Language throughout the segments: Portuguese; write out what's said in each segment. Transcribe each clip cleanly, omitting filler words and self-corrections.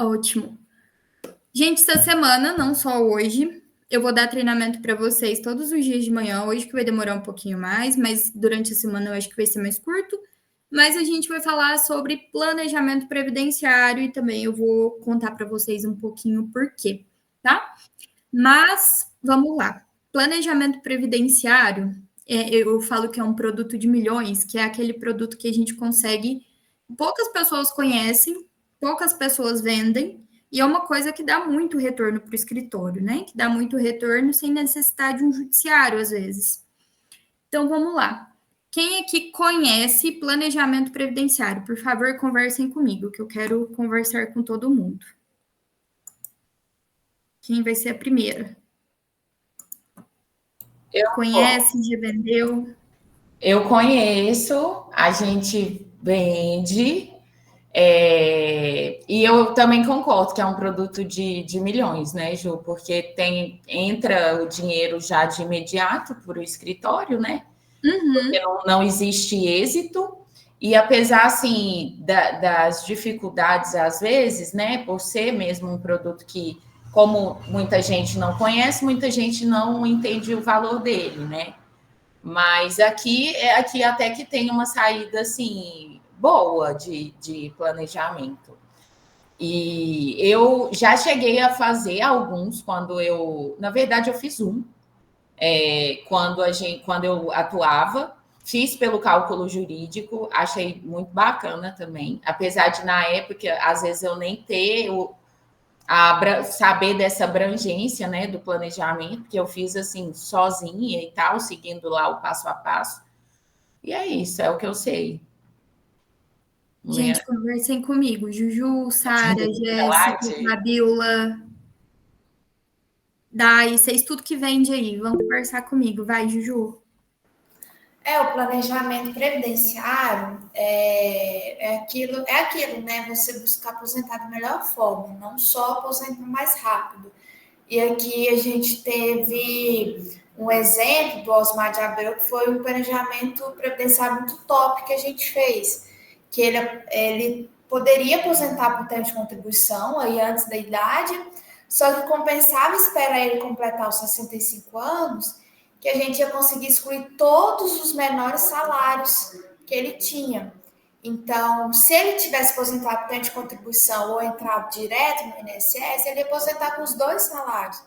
Ótimo. Gente, essa semana, não só hoje, eu vou dar treinamento para vocês todos os dias de manhã. Hoje que vai demorar um pouquinho mais, mas durante a semana eu acho que vai ser mais curto. Mas a gente vai falar sobre planejamento previdenciário e também eu vou contar para vocês um pouquinho por quê, tá? Mas vamos lá. Planejamento previdenciário, eu falo que é um produto de milhões, que é aquele produto que a gente consegue, poucas pessoas conhecem, poucas pessoas vendem, e é uma coisa que dá muito retorno para o escritório, né? Que dá muito retorno sem necessidade de um judiciário, às vezes. Então vamos lá. Quem aqui conhece planejamento previdenciário? Por favor, conversem comigo, que eu quero conversar com todo mundo. Quem vai ser a primeira? Conhece, já vendeu? Eu conheço, a gente vende, e eu também concordo que é um produto de milhões, né, Ju? Porque entra o dinheiro já de imediato para o escritório, né? Porque não existe êxito. E apesar, assim, das dificuldades, às vezes, né, por ser mesmo um produto que, como muita gente não conhece, muita gente não entende o valor dele, né? Mas aqui até que tem uma saída, assim, boa de planejamento. E eu já cheguei a fazer alguns na verdade, eu fiz um, quando eu atuava, fiz pelo cálculo jurídico, achei muito bacana também, apesar de na época, às vezes eu nem ter saber dessa abrangência, né, do planejamento, que eu fiz assim sozinha e tal, seguindo lá o passo a passo. E é isso, é o que eu sei. Gente, conversem comigo. Juju, Sara, Jéssica, Relate. Fabiola, Dai, vocês tudo que vende aí. Vão conversar comigo. Vai, Juju. O planejamento previdenciário é aquilo, né? Você buscar aposentar da melhor forma, não só aposentar mais rápido. E aqui a gente teve um exemplo do Osmar de Abreu, que foi um planejamento previdenciário muito top que a gente fez, que ele poderia aposentar por tempo de contribuição aí antes da idade, só que compensava esperar ele completar os 65 anos, que a gente ia conseguir excluir todos os menores salários que ele tinha. Então, se ele tivesse aposentado por tempo de contribuição ou entrado direto no INSS, ele ia aposentar com os 2 salários.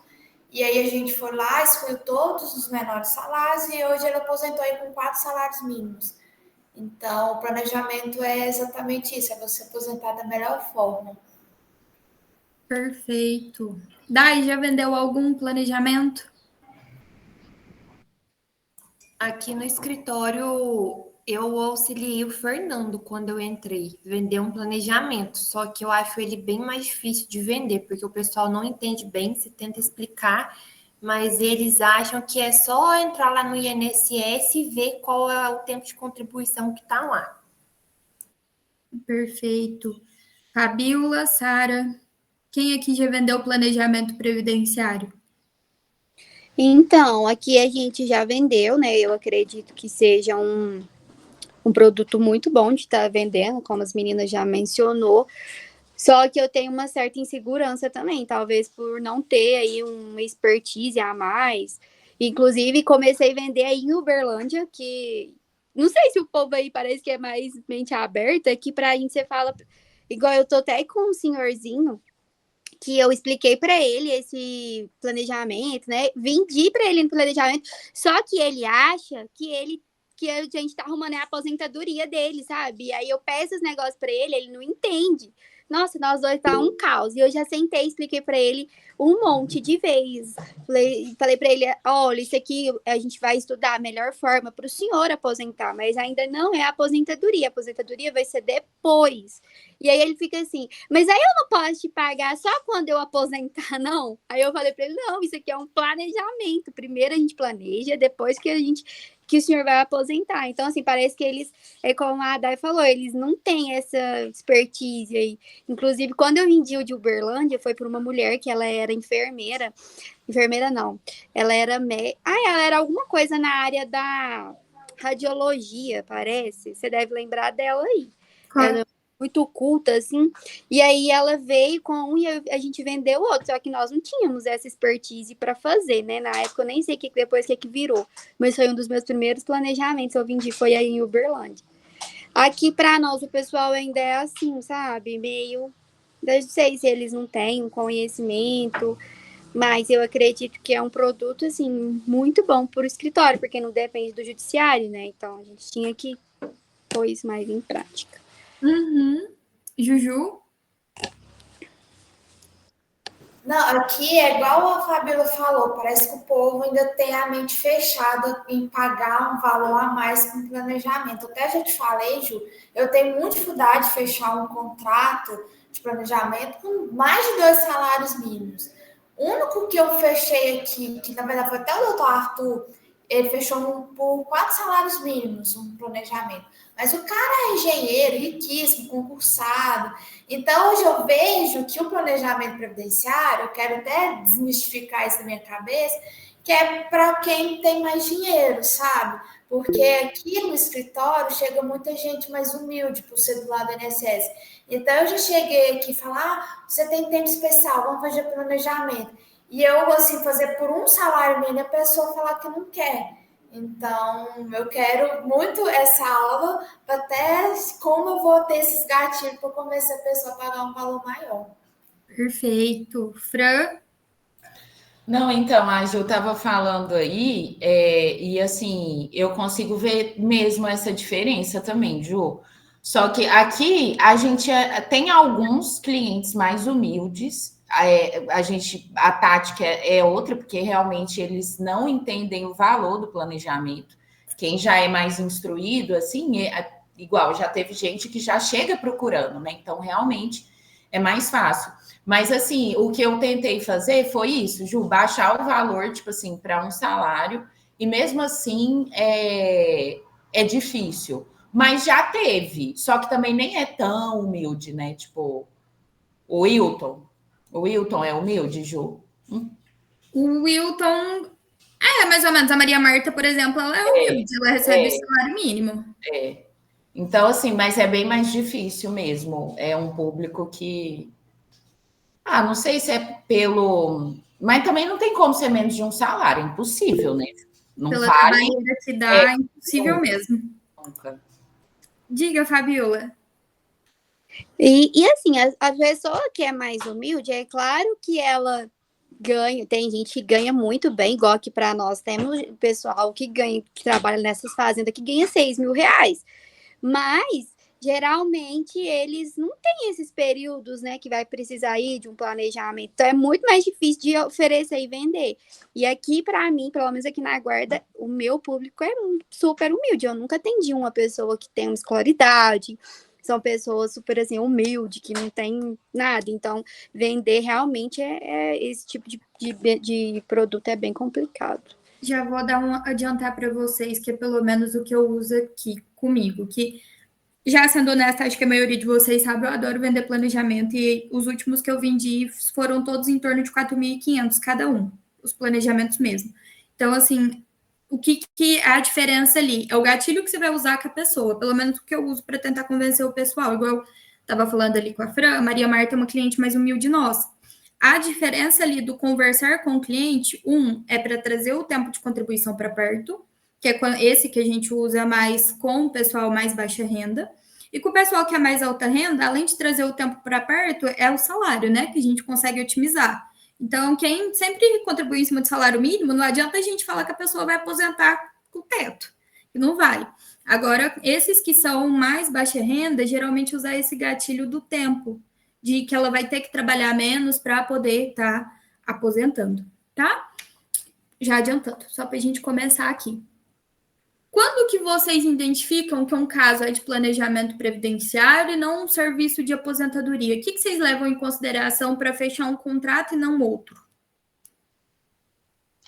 E aí a gente foi lá, excluiu todos os menores salários e hoje ele aposentou aí com 4 salários mínimos. Então, o planejamento é exatamente isso, é você aposentar da melhor forma. Perfeito. Dai, já vendeu algum planejamento? Aqui no escritório, eu auxiliei o Fernando quando eu entrei, vender um planejamento, só que eu acho ele bem mais difícil de vender, porque o pessoal não entende bem, se tenta explicar, mas eles acham que é só entrar lá no INSS e ver qual é o tempo de contribuição que está lá. Perfeito. Fabiola, Sara, quem aqui já vendeu planejamento previdenciário? Então, aqui a gente já vendeu, né? Eu acredito que seja um produto muito bom de estar vendendo, como as meninas já mencionou. Só que eu tenho uma certa insegurança também, talvez por não ter aí uma expertise a mais. Inclusive, comecei a vender aí em Uberlândia, que não sei se o povo aí parece que é mais mente aberta, que pra gente você fala, igual eu tô até com um senhorzinho, que eu expliquei para ele esse planejamento, né? Vendi para ele no planejamento, só que ele acha que a gente tá arrumando a aposentadoria dele, sabe? E aí eu peço os negócios para ele não entende. Nossa, nós dois tá um caos. E eu já sentei e expliquei para ele um monte de vezes. Falei para ele, olha, isso aqui a gente vai estudar a melhor forma para o senhor aposentar, mas ainda não é a aposentadoria vai ser depois. E aí ele fica assim, mas aí eu não posso te pagar só quando eu aposentar, não? Aí eu falei para ele, não, isso aqui é um planejamento. Primeiro a gente planeja, depois que o senhor vai aposentar. Então, assim, parece que eles, como a Day falou, eles não têm essa expertise aí. Inclusive, quando eu vendi o de Uberlândia, foi por uma mulher que ela era enfermeira. Enfermeira não. Ela era ela era alguma coisa na área da radiologia, parece. Você deve lembrar dela aí. Ela muito culta, assim. E aí ela veio com um e a gente vendeu o outro, só que nós não tínhamos essa expertise para fazer, né? Na época eu nem sei depois que virou, mas foi um dos meus primeiros planejamentos que eu vendi, foi aí em Uberlândia. Aqui para nós o pessoal ainda é assim, sabe? Meio, não sei se eles não têm um conhecimento, mas eu acredito que é um produto assim muito bom para o escritório, porque não depende do judiciário, né? Então a gente tinha que pôr isso mais em prática. Juju? Não, aqui é igual a Fabíola falou, parece que o povo ainda tem a mente fechada em pagar um valor a mais com planejamento. Até já te falei, Ju, eu tenho muita dificuldade de fechar um contrato de planejamento com mais de 2 salários mínimos. O único que eu fechei aqui, que na verdade foi até o doutor Arthur, ele fechou por 4 salários mínimos um planejamento. Mas o cara é engenheiro, riquíssimo, concursado. Então, hoje eu vejo que o planejamento previdenciário, eu quero até desmistificar isso na minha cabeça, que é para quem tem mais dinheiro, sabe? Porque aqui no escritório chega muita gente mais humilde por ser do lado do INSS. Então, eu já cheguei aqui e falar, você tem tempo especial, vamos fazer planejamento. E eu, assim, fazer por um salário mínimo, a pessoa falar que não quer. Então, eu quero muito essa aula, até como eu vou ter esses gatilhos para convencer a pessoa a pagar um valor maior. Perfeito. Fran? Não, então, a Ju estava falando aí, e assim, eu consigo ver mesmo essa diferença também, Ju. Só que aqui a gente tem alguns clientes mais humildes, a tática é outra, porque realmente eles não entendem o valor do planejamento. Quem já é mais instruído, assim, igual, já teve gente que já chega procurando, né? Então, realmente é mais fácil. Mas, assim, o que eu tentei fazer foi isso, Ju, baixar o valor, tipo assim, para um salário, e mesmo assim é difícil. Mas já teve, só que também nem é tão humilde, né? Tipo, o Wilton. O Wilton é humilde, Ju? O Wilton mais ou menos. A Maria Marta, por exemplo, ela é humilde, ela recebe o salário mínimo. Então, assim, mas é bem mais difícil mesmo. É um público que. Ah, não sei se é pelo. Mas também não tem como ser menos de um salário, impossível, né? Não Pela vale. trabalheira que dá, é impossível mesmo. Nunca. Diga, Fabiola. E assim, a pessoa que é mais humilde, é claro que ela ganha, tem gente que ganha muito bem, igual aqui para nós temos pessoal que ganha, que trabalha nessas fazendas que ganha 6 mil reais. Mas geralmente eles não têm esses períodos, né, que vai precisar ir de um planejamento. Então é muito mais difícil de oferecer e vender. E aqui, para mim, pelo menos aqui na Guarda, o meu público é super humilde. Eu nunca atendi uma pessoa que tem uma escolaridade. São pessoas super assim, humildes, que não tem nada. Então, vender realmente esse tipo de produto é bem complicado. Já vou adiantar para vocês que é pelo menos o que eu uso aqui comigo, que já sendo honesta, acho que a maioria de vocês sabe, eu adoro vender planejamento e os últimos que eu vendi foram todos em torno de 4.500 cada um, os planejamentos mesmo. Então, assim, o que é a diferença ali? É o gatilho que você vai usar com a pessoa, pelo menos o que eu uso para tentar convencer o pessoal. Igual eu estava falando ali com a Fran, a Maria Marta é uma cliente mais humilde nossa. A diferença ali do conversar com o cliente, é para trazer o tempo de contribuição para perto, que é esse que a gente usa mais com o pessoal mais baixa renda. E com o pessoal que é mais alta renda, além de trazer o tempo para perto, é o salário, né? Que a gente consegue otimizar. Então, quem sempre contribui em cima do salário mínimo, não adianta a gente falar que a pessoa vai aposentar com o teto. Não vai. Agora, esses que são mais baixa renda, geralmente usar esse gatilho do tempo, de que ela vai ter que trabalhar menos para poder estar aposentando, tá? Já adiantando, só para a gente começar aqui. Quando que vocês identificam que um caso é de planejamento previdenciário e não um serviço de aposentadoria? O que vocês levam em consideração para fechar um contrato e não outro?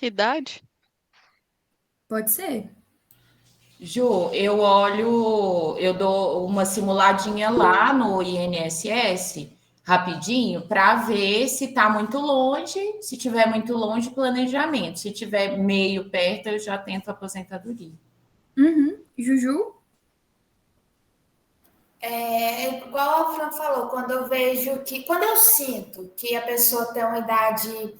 Idade? Pode ser. Ju, eu dou uma simuladinha lá no INSS, rapidinho, para ver se está muito longe. Se tiver muito longe, planejamento. Se tiver meio perto, eu já tento aposentadoria. Juju? Igual igual a Fran falou, quando eu sinto que a pessoa tem uma idade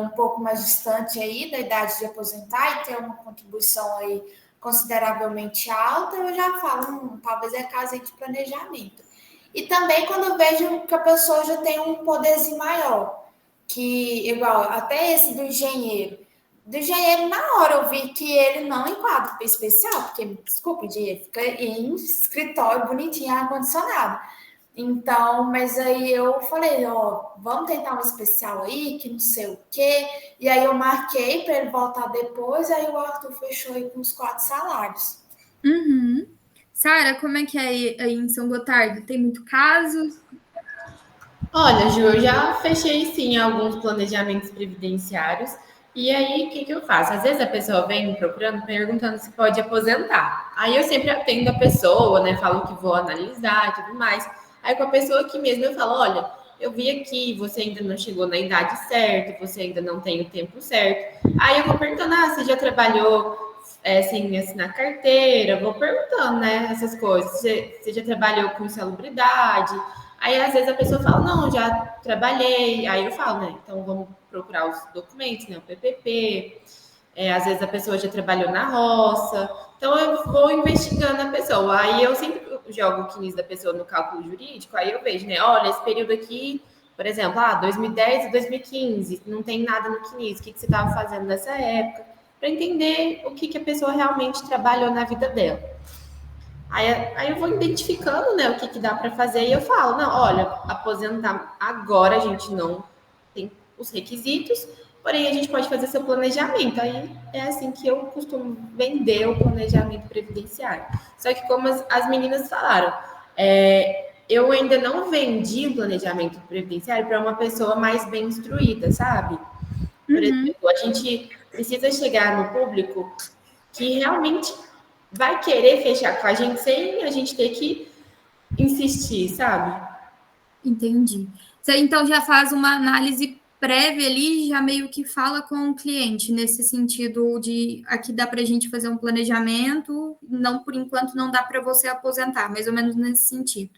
um pouco mais distante aí da idade de aposentar e ter uma contribuição aí consideravelmente alta, eu já falo, talvez é caso de planejamento. E também quando eu vejo que a pessoa já tem um poderzinho maior, que igual até esse do engenheiro. Do engenheiro, na hora eu vi que ele não enquadra para especial, porque, desculpa, engenheiro fica em escritório bonitinho, ar-condicionado. Então, mas aí eu falei, ó, vamos tentar um especial aí, que não sei o quê. E aí eu marquei para ele voltar depois, aí o Arthur fechou aí com os 4 salários. Uhum. Sara, como é que é aí em São Gotardo? Tem muito caso? Olha, Ju, eu já fechei sim alguns planejamentos previdenciários. E aí, o que eu faço? Às vezes a pessoa vem me procurando, perguntando se pode aposentar. Aí eu sempre atendo a pessoa, né? Falo que vou analisar e tudo mais. Aí com a pessoa aqui mesmo eu falo, olha, eu vi aqui, você ainda não chegou na idade certa, você ainda não tem o tempo certo. Aí eu vou perguntando, você já trabalhou sem assinar carteira? Vou perguntando, né, essas coisas. Você já trabalhou com insalubridade? Aí, às vezes, a pessoa fala, não, já trabalhei. Aí eu falo, né, então vamos procurar os documentos, né, o PPP. Às vezes a pessoa já trabalhou na roça. Então, eu vou investigando a pessoa. Aí eu sempre jogo o CNIS da pessoa no cálculo jurídico, aí eu vejo, né, olha, esse período aqui, por exemplo, 2010 e 2015, não tem nada no CNIS, o que você estava fazendo nessa época? Para entender o que a pessoa realmente trabalhou na vida dela. Aí eu vou identificando, né, o que dá para fazer e eu falo, não, olha, aposentar agora a gente não tem os requisitos, porém a gente pode fazer seu planejamento. Aí é assim que eu costumo vender o planejamento previdenciário. Só que como as meninas falaram, eu ainda não vendi o planejamento previdenciário para uma pessoa mais bem instruída, sabe? Por exemplo, a gente precisa chegar no público que realmente vai querer fechar com a gente sem a gente ter que insistir, sabe? Entendi. Você então já faz uma análise prévia ali, já meio que fala com o cliente, nesse sentido de aqui dá para a gente fazer um planejamento, não por enquanto não dá para você aposentar, mais ou menos nesse sentido.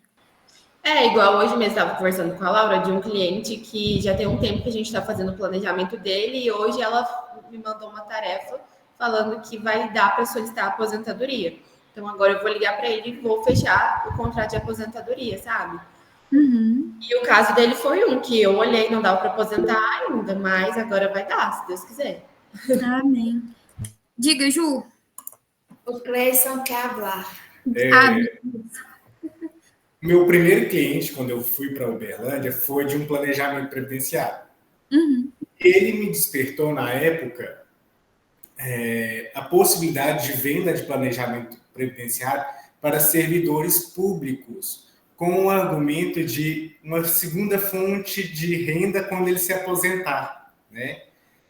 Igual hoje mesmo estava conversando com a Laura de um cliente que já tem um tempo que a gente está fazendo o planejamento dele e hoje ela me mandou uma tarefa falando que vai dar para solicitar a aposentadoria. Então agora eu vou ligar para ele e vou fechar o contrato de aposentadoria, sabe? E o caso dele foi um que eu olhei, não dá para aposentar ainda, mas agora vai dar, se Deus quiser. Amém. Diga, Ju. O Cleison quer falar. Meu primeiro cliente, quando eu fui para Uberlândia, foi de um planejamento previdenciário. Ele me despertou, na época, a possibilidade de venda de planejamento previdenciário para servidores públicos, com o argumento de uma segunda fonte de renda quando ele se aposentar, né?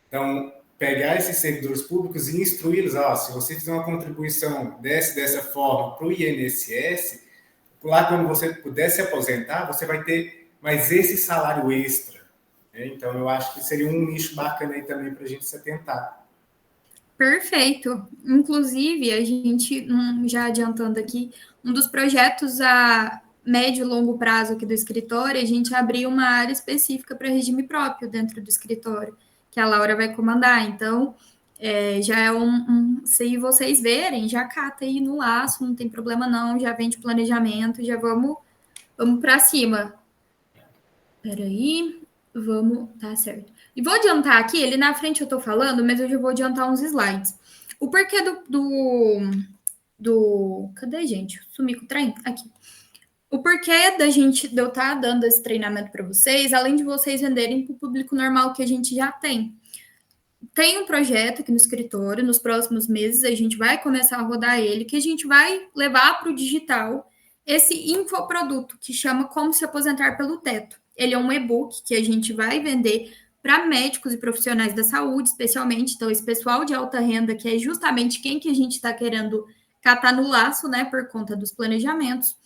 Então, pegar esses servidores públicos e instruí-los, se você fizer uma contribuição dessa forma para o INSS, lá quando você puder se aposentar, você vai ter mais esse salário extra, né? Então, eu acho que seria um nicho bacana aí também para a gente se atentar. Perfeito. Inclusive, a gente, já adiantando aqui, um dos projetos a médio e longo prazo aqui do escritório, a gente abriu uma área específica para regime próprio dentro do escritório, que a Laura vai comandar. Então, já é se vocês verem, já cata aí no laço, não tem problema não, já vem de planejamento, já vamos para cima. Peraí, tá certo. E vou adiantar aqui, ele na frente eu tô falando, mas eu já vou adiantar uns slides. O porquê cadê, gente? Sumi com o trem? Aqui. O porquê de eu estar dando esse treinamento para vocês, além de vocês venderem para o público normal que a gente já tem. Tem um projeto aqui no escritório, nos próximos meses a gente vai começar a rodar ele, que a gente vai levar para o digital esse infoproduto que chama Como Se Aposentar pelo Teto. Ele é um e-book que a gente vai vender para médicos e profissionais da saúde, especialmente. Então, esse pessoal de alta renda, que é justamente quem que a gente está querendo catar no laço, né, por conta dos planejamentos,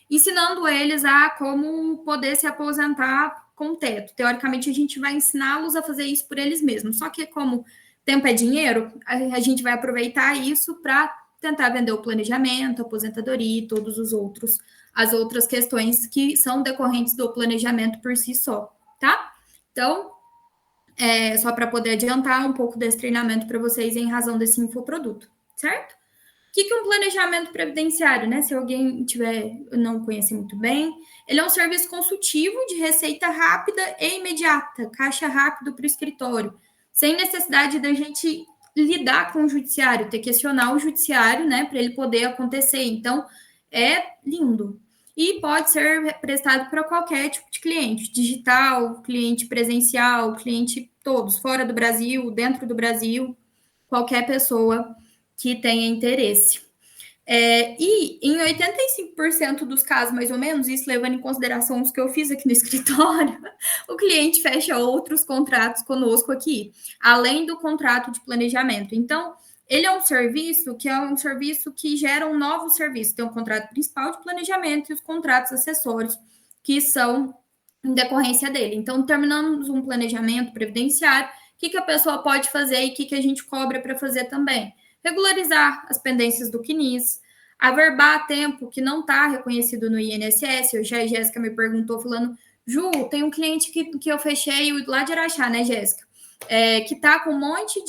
ensinando eles a como poder se aposentar com teto. Teoricamente, a gente vai ensiná-los a fazer isso por eles mesmos. Só que, como tempo é dinheiro, a gente vai aproveitar isso para tentar vender o planejamento, a aposentadoria e todos os outros as outras questões que são decorrentes do planejamento por si só, tá? Então, só para poder adiantar um pouco desse treinamento para vocês em razão desse infoproduto, certo? O que é um planejamento previdenciário, né? Se alguém não conhecer muito bem, ele é um serviço consultivo de receita rápida e imediata, caixa rápido para o escritório, sem necessidade da gente lidar com o judiciário, ter que acionar o judiciário, né, para ele poder acontecer. Então, é lindo. E pode ser prestado para qualquer tipo de cliente, digital, cliente presencial, cliente todos, fora do Brasil, dentro do Brasil, qualquer pessoa que tenha interesse. E em 85% dos casos, mais ou menos, isso levando em consideração os que eu fiz aqui no escritório, o cliente fecha outros contratos conosco aqui, além do contrato de planejamento. Então, ele é um serviço que gera um novo serviço. Tem um contrato principal de planejamento e os contratos acessórios, que são em decorrência dele. Então, terminamos um planejamento previdenciário, o que a pessoa pode fazer e o que a gente cobra para fazer também? Regularizar as pendências do CNIS, averbar tempo que não está reconhecido no INSS. Hoje a Jéssica me perguntou, falando, Ju, tem um cliente que eu fechei lá de Araxá, né, Jéssica? Que está com um monte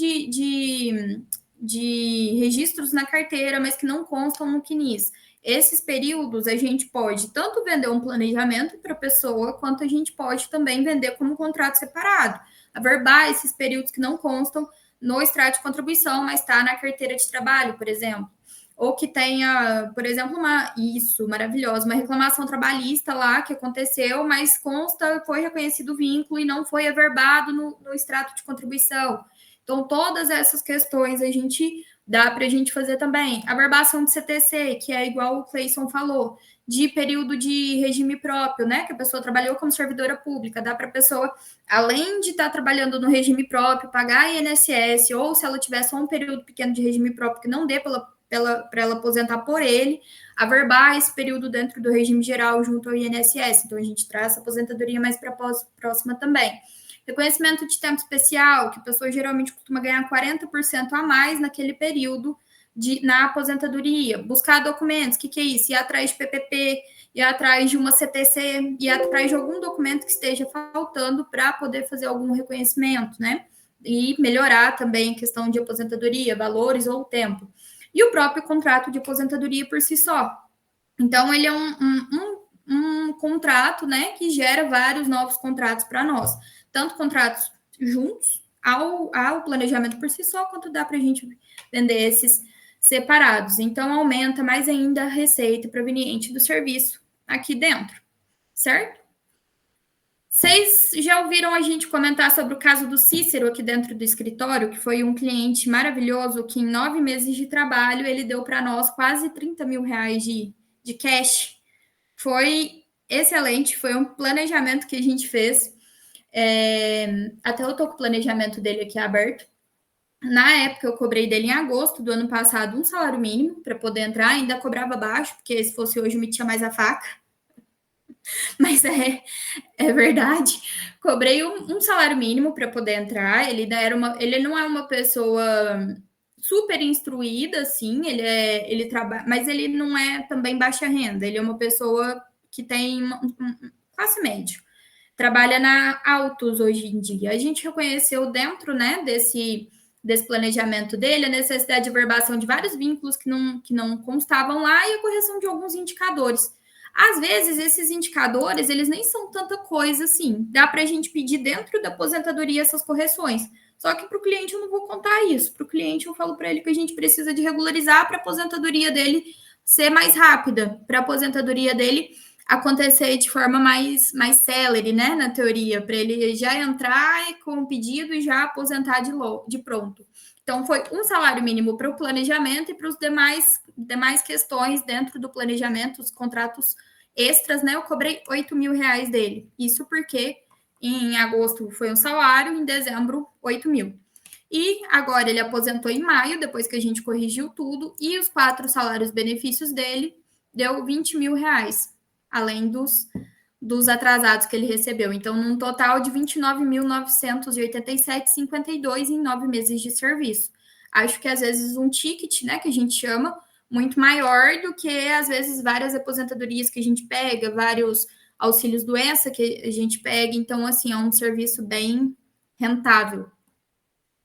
de registros na carteira, mas que não constam no CNIS. Esses períodos a gente pode tanto vender um planejamento para a pessoa, quanto a gente pode também vender como contrato separado. Averbar esses períodos que não constam no extrato de contribuição, mas está na carteira de trabalho, por exemplo. Ou que tenha, por exemplo, uma reclamação trabalhista lá que aconteceu, mas foi reconhecido o vínculo e não foi averbado no extrato de contribuição. Então, todas essas questões dá para a gente fazer também. Averbação de CTC, que é igual o Cleison falou, de período de regime próprio, né? Que a pessoa trabalhou como servidora pública, dá para a pessoa, além de estar trabalhando no regime próprio, pagar INSS, ou se ela tiver só um período pequeno de regime próprio que não dê para ela aposentar por ele, averbar esse período dentro do regime geral junto ao INSS. Então, a gente traz essa aposentadoria mais para a próxima também. Reconhecimento de tempo especial, que a pessoa geralmente costuma ganhar 40% a mais naquele período na aposentadoria. Buscar documentos, o que é isso? Ir atrás de PPP, ir atrás de uma CTC, ir atrás de algum documento que esteja faltando para poder fazer algum reconhecimento, né? E melhorar também a questão de aposentadoria, valores ou tempo. E o próprio contrato de aposentadoria por si só. Então, ele é um contrato, né, que gera vários novos contratos para nós. Tanto contratos juntos ao planejamento por si só, quanto dá para a gente vender esses separados. Então, aumenta mais ainda a receita proveniente do serviço aqui dentro, certo? Vocês já ouviram a gente comentar sobre o caso do Cícero aqui dentro do escritório, que foi um cliente maravilhoso que em 9 meses de trabalho ele deu para nós quase 30 mil reais de cash. Foi excelente, foi um planejamento que a gente fez. Até eu tô com o planejamento dele aqui aberto. Na época, eu cobrei dele em agosto do ano passado um salário mínimo para poder entrar, ainda cobrava baixo, porque se fosse hoje, metia mais a faca. Mas é verdade. Cobrei um salário mínimo para poder entrar. Ele não é uma pessoa super instruída, assim, ele trabalha, mas ele não é também baixa renda. Ele é uma pessoa que tem classe média. Trabalha na Autos hoje em dia. A gente reconheceu dentro, né, desse planejamento dele a necessidade de averbação de vários vínculos que não constavam lá e a correção de alguns indicadores. Às vezes, esses indicadores, eles nem são tanta coisa assim. Dá para a gente pedir dentro da aposentadoria essas correções. Só que para o cliente eu não vou contar isso. Para o cliente eu falo para ele que a gente precisa de regularizar para a aposentadoria dele ser mais rápida, para a aposentadoria dele acontecer de forma mais célere, né, na teoria, para ele já entrar com o pedido e já aposentar de pronto. Então, foi um salário mínimo para o planejamento e para os demais questões dentro do planejamento, os contratos extras, né, eu cobrei 8 mil reais dele. Isso porque em agosto foi um salário, em dezembro, 8 mil. E agora ele aposentou em maio, depois que a gente corrigiu tudo, e os 4 salários benefícios dele deu 20 mil reais, além dos atrasados que ele recebeu. Então, num total de 29.987,52 em 9 meses de serviço. Acho que, às vezes, um ticket, né, que a gente chama, muito maior do que, às vezes, várias aposentadorias que a gente pega, vários auxílios doença que a gente pega. Então, assim, é um serviço bem rentável.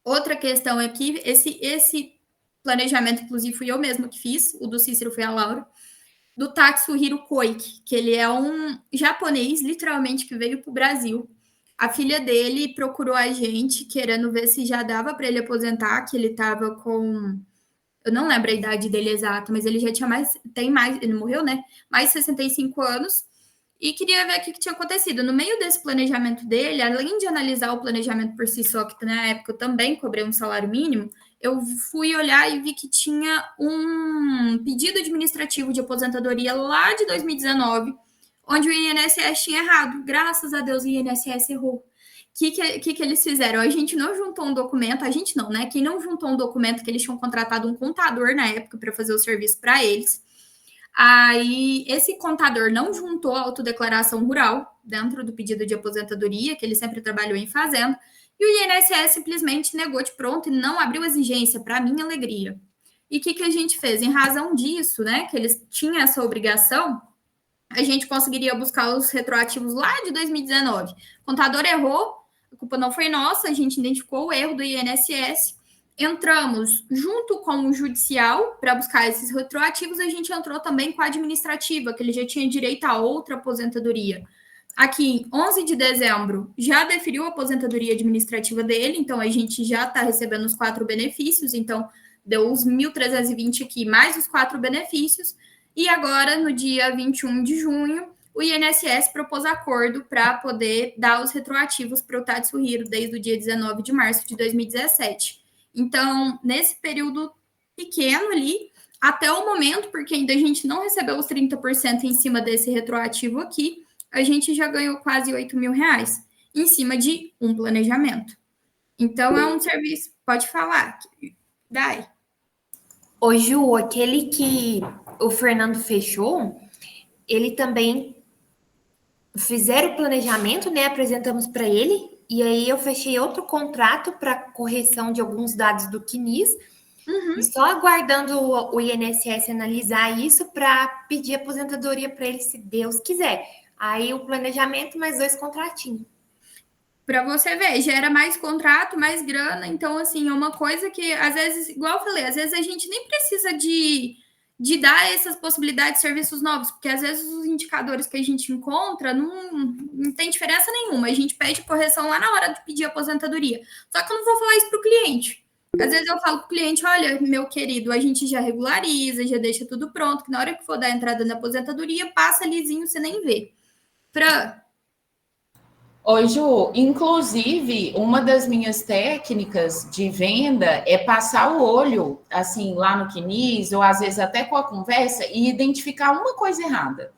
Outra questão é que esse planejamento, inclusive, fui eu mesma que fiz, o do Cícero foi a Laura, do Tatsuhiro Koike, que ele é um japonês, literalmente, que veio para o Brasil. A filha dele procurou a gente, querendo ver se já dava para ele aposentar, que ele estava com... Eu não lembro a idade dele exata, mas ele já tinha ele morreu, né? Mais de 65 anos, e queria ver o que tinha acontecido. No meio desse planejamento dele, além de analisar o planejamento por si só, que na época eu também cobrei um salário mínimo, eu fui olhar e vi que tinha um pedido administrativo de aposentadoria lá de 2019, onde o INSS tinha errado. Graças a Deus o INSS errou. O que eles fizeram? A gente não juntou um documento, a gente não, né? Quem não juntou um documento, que eles tinham contratado um contador na época para fazer o serviço para eles. Aí, esse contador não juntou a autodeclaração rural dentro do pedido de aposentadoria, que ele sempre trabalhou em fazenda, e o INSS simplesmente negou de pronto e não abriu exigência, para minha alegria. E o que a gente fez? Em razão disso, né, que eles tinham essa obrigação, a gente conseguiria buscar os retroativos lá de 2019. O contador errou, a culpa não foi nossa, a gente identificou o erro do INSS, entramos junto com o judicial para buscar esses retroativos, a gente entrou também com a administrativa, que ele já tinha direito a outra aposentadoria. Aqui, 11 de dezembro, já deferiu a aposentadoria administrativa dele, então a gente já está recebendo os 4 benefícios, então deu os 1.320 aqui, mais os 4 benefícios, e agora, no dia 21 de junho, o INSS propôs acordo para poder dar os retroativos para o Tatsuhiro desde o dia 19 de março de 2017. Então, nesse período pequeno ali, até o momento, porque ainda a gente não recebeu os 30% em cima desse retroativo aqui, a gente já ganhou quase R$8.000 em cima de um planejamento. Então, é um serviço... Pode falar, Dai. Ô, Ju, aquele que o Fernando fechou, ele também fizeram o planejamento, né? Apresentamos para ele, e aí eu fechei outro contrato para correção de alguns dados do CNIS, e só aguardando o INSS analisar isso para pedir aposentadoria para ele, se Deus quiser. Aí o planejamento, mais 2 contratinhos. Para você ver, gera mais contrato, mais grana. Então, assim, é uma coisa que, às vezes, igual eu falei, às vezes a gente nem precisa de dar essas possibilidades de serviços novos, porque às vezes os indicadores que a gente encontra não tem diferença nenhuma. A gente pede correção lá na hora de pedir aposentadoria. Só que eu não vou falar isso para o cliente. Às vezes eu falo para o cliente, olha, meu querido, a gente já regulariza, já deixa tudo pronto, que na hora que for dar a entrada na aposentadoria, passa lisinho, você nem vê. Fran? Oi, Ju. Inclusive, uma das minhas técnicas de venda é passar o olho, assim, lá no CNIS, ou às vezes até com a conversa, e identificar uma coisa errada.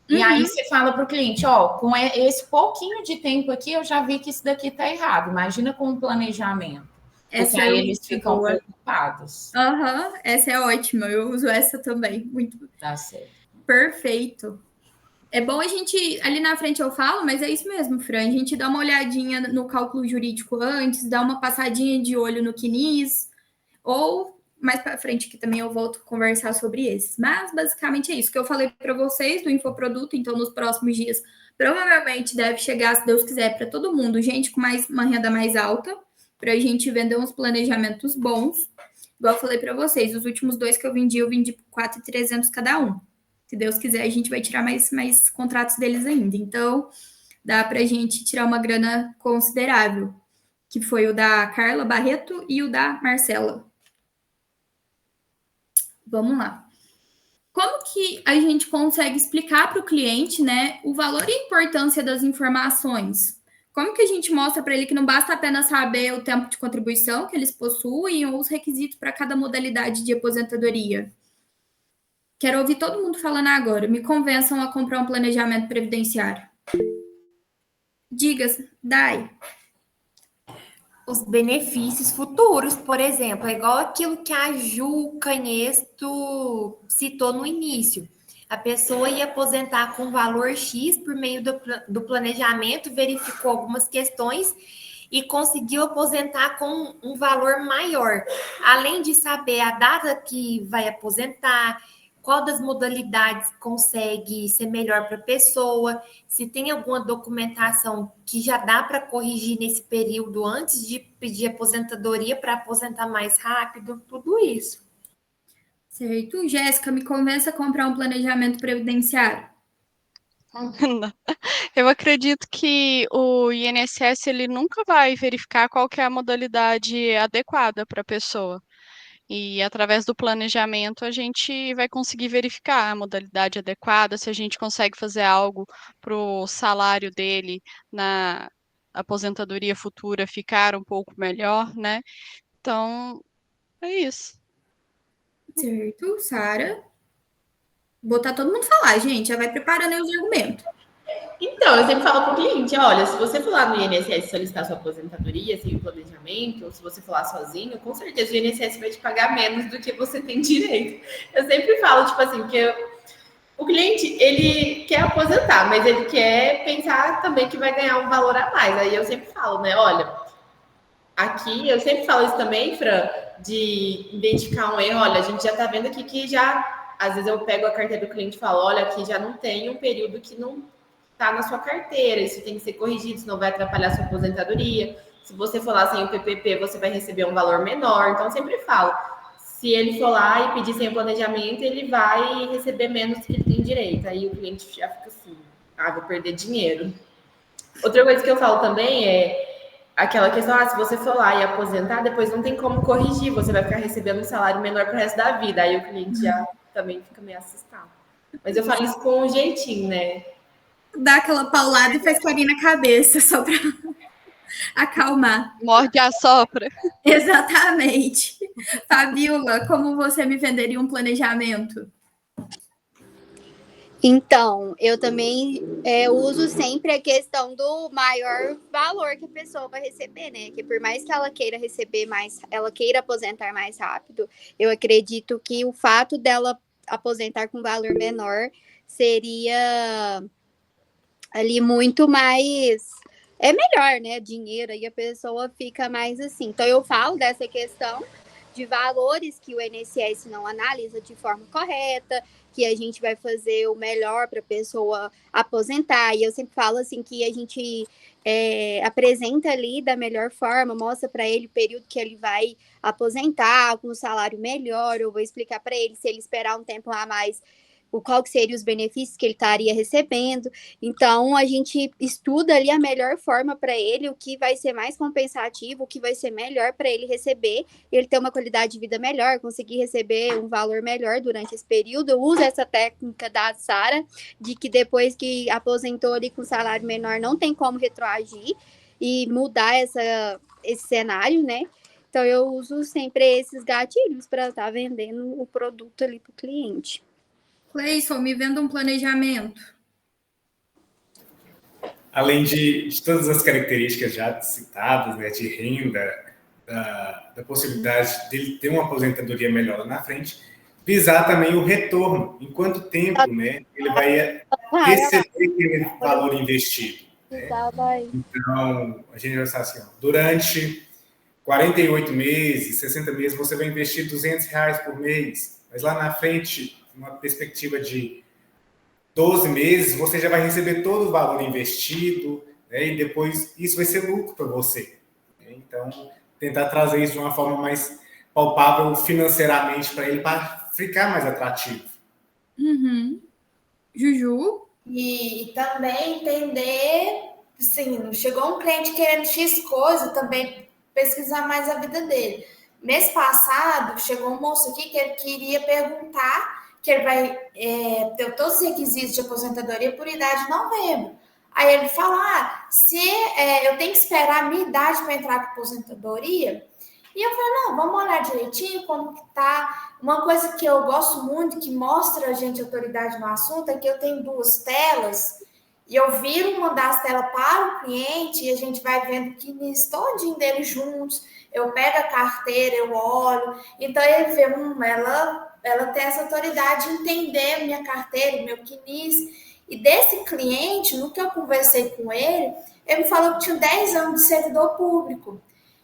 E aí você fala para o cliente, ó, com esse pouquinho de tempo aqui, eu já vi que isso daqui está errado. Imagina com o planejamento. Porque aí eles ficam preocupados. Essa é ótima. Eu uso essa também. Muito. Tá certo. Perfeito. É bom a gente, ali na frente eu falo, mas é isso mesmo, Fran, a gente dá uma olhadinha no cálculo jurídico antes, dá uma passadinha de olho no CNIS, ou mais para frente que também eu volto a conversar sobre esses. Mas basicamente é isso que eu falei para vocês do infoproduto, então nos próximos dias provavelmente deve chegar, se Deus quiser, para todo mundo, gente com uma renda mais alta, para a gente vender uns planejamentos bons. Igual eu falei para vocês, os últimos 2 que eu vendi por 4.300 cada um. Se Deus quiser, a gente vai tirar mais contratos deles ainda. Então, dá para a gente tirar uma grana considerável, que foi o da Carla Barreto e o da Marcela. Vamos lá. Como que a gente consegue explicar para o cliente, né, o valor e a importância das informações? Como que a gente mostra para ele que não basta apenas saber o tempo de contribuição que eles possuem ou os requisitos para cada modalidade de aposentadoria? Quero ouvir todo mundo falando agora. Me convençam a comprar um planejamento previdenciário. Diga, Dai. Os benefícios futuros, por exemplo, é igual aquilo que a Ju Canhesto citou no início. A pessoa ia aposentar com valor X por meio do planejamento, verificou algumas questões e conseguiu aposentar com um valor maior. Além de saber a data que vai aposentar, qual das modalidades consegue ser melhor para a pessoa, se tem alguma documentação que já dá para corrigir nesse período antes de pedir aposentadoria para aposentar mais rápido, tudo isso. Certo. Jéssica, me convença a comprar um planejamento previdenciário. Eu acredito que o INSS ele nunca vai verificar qual que é a modalidade adequada para a pessoa. E através do planejamento a gente vai conseguir verificar a modalidade adequada, se a gente consegue fazer algo para o salário dele na aposentadoria futura ficar um pouco melhor, né? Então, é isso. Certo, Sara. Botar todo mundo falar, gente. Já vai preparando aí os argumentos. Então, eu sempre falo para o cliente, olha, se você for lá no INSS solicitar sua aposentadoria, sem o planejamento, ou se você for lá sozinho, com certeza o INSS vai te pagar menos do que você tem direito. Eu sempre falo, tipo assim, que o cliente, ele quer aposentar, mas ele quer pensar também que vai ganhar um valor a mais. Aí eu sempre falo, né, olha, aqui, eu sempre falo isso também, Fran, de identificar um erro, olha, a gente já tá vendo aqui que já, às vezes eu pego a carteira do cliente e falo, olha, aqui já não tem um período que não tá na sua carteira, isso tem que ser corrigido, senão vai atrapalhar a sua aposentadoria. Se você for lá sem o PPP, você vai receber um valor menor. Então, eu sempre falo, se ele for lá e pedir sem o planejamento, ele vai receber menos do que ele tem direito. Aí o cliente já fica assim, vou perder dinheiro. Outra coisa que eu falo também é aquela questão, se você for lá e aposentar, depois não tem como corrigir, você vai ficar recebendo um salário menor pro resto da vida. Aí o cliente já também fica meio assustado. Mas eu falo isso com um jeitinho, né? Dá aquela paulada e faz carinho na cabeça, só para acalmar. Morde a sopra. Exatamente. Fabiola, como você me venderia um planejamento? Então, eu também uso sempre a questão do maior valor que a pessoa vai receber, né? Que por mais que ela queira receber mais, ela queira aposentar mais rápido, eu acredito que o fato dela aposentar com valor menor seria ali muito mais melhor, né? Dinheiro, aí a pessoa fica mais assim. Então eu falo dessa questão de valores que o INSS não analisa de forma correta, que a gente vai fazer o melhor para a pessoa aposentar. E eu sempre falo assim que a gente apresenta ali da melhor forma, mostra para ele o período que ele vai aposentar, com um salário melhor. Eu vou explicar para ele, se ele esperar um tempo a mais, qual que seriam os benefícios que ele estaria recebendo. Então, a gente estuda ali a melhor forma para ele, o que vai ser mais compensativo, o que vai ser melhor para ele receber, ele ter uma qualidade de vida melhor, conseguir receber um valor melhor durante esse período. Eu uso essa técnica da Sara, de que depois que aposentou ali com salário menor, não tem como retroagir e mudar esse cenário, né? Então, eu uso sempre esses gatilhos para estar vendendo o produto ali para o cliente. Cleison, me venda um planejamento. Além de todas as características já citadas, né, de renda, da possibilidade dele ter uma aposentadoria melhor lá na frente, visar também o retorno, em quanto tempo, né, ele vai receber aquele valor investido. Né? Então, a gente vai pensar assim, durante 48 meses, 60 meses, você vai investir R$200 por mês, mas lá na frente, uma perspectiva de 12 meses, você já vai receber todo o valor investido, né? E depois isso vai ser lucro para você. Né? Então, tentar trazer isso de uma forma mais palpável financeiramente para ele, para ficar mais atrativo. Uhum. Juju? E também entender, assim, chegou um cliente querendo X coisa, também pesquisar mais a vida dele. Mês passado, chegou um moço aqui que ele queria perguntar que ele vai ter todos os requisitos de aposentadoria por idade de novembro. Aí ele fala, se eu tenho que esperar a minha idade para entrar com aposentadoria? E eu falei, não, vamos olhar direitinho como que tá. Uma coisa que eu gosto muito, que mostra a gente autoridade no assunto, é que eu tenho 2 telas, e eu viro uma das telas para o cliente, e a gente vai vendo o quinis todinho dele juntos. Eu pego a carteira, eu olho. Então, ele vê, ela tem essa autoridade de entender minha carteira, meu quinis. E desse cliente, no que eu conversei com ele me falou que tinha 10 anos de servidor público.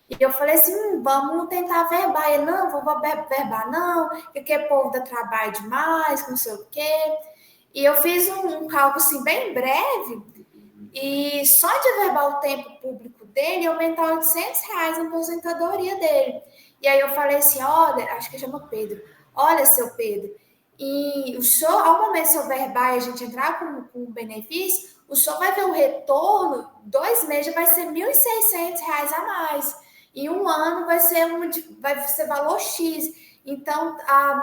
E eu falei assim, vamos tentar verbar. Ele, não, vou verbar não, porque o povo dá trabalho demais, não sei o quê. E eu fiz um cálculo assim, bem breve, e só de verbar o tempo público dele, aumentar R$800 a aposentadoria dele. E aí eu falei assim, olha, acho que chama Pedro, olha, seu Pedro, e o senhor, ao momento do senhor verbar e a gente entrar com o benefício, o senhor vai ver o retorno, 2 meses vai ser R$1.600 a mais. E um ano vai ser valor X. Então,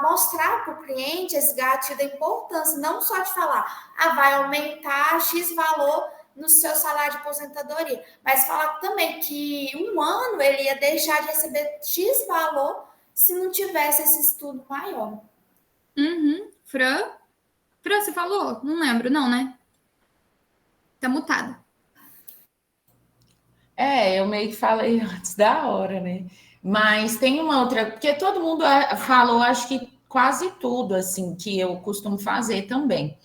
mostrar para o cliente esse gatilho da importância, não só de falar, vai aumentar X valor no seu salário de aposentadoria, mas falar também que um ano ele ia deixar de receber X valor se não tivesse esse estudo maior. Fran, você falou? Não lembro, não, né? Tá mutada. Eu meio que falei antes da hora, né? Mas tem uma outra, porque todo mundo falou, acho que quase tudo, assim, que eu costumo fazer também.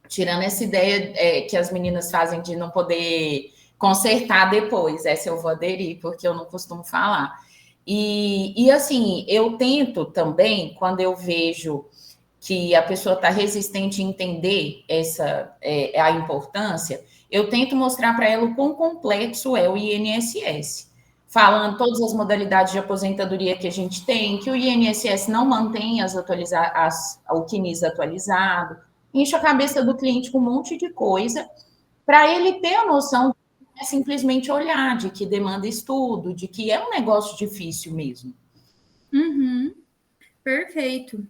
Tirando essa ideia que as meninas fazem de não poder consertar depois, essa eu vou aderir, porque eu não costumo falar. E assim, eu tento também, quando eu vejo que a pessoa está resistente a entender a importância, eu tento mostrar para ela o quão complexo é o INSS. Falando todas as modalidades de aposentadoria que a gente tem, que o INSS não mantém o CNIS atualizado, enche a cabeça do cliente com um monte de coisa, para ele ter a noção de é simplesmente olhar, de que demanda estudo, de que é um negócio difícil mesmo. Perfeito.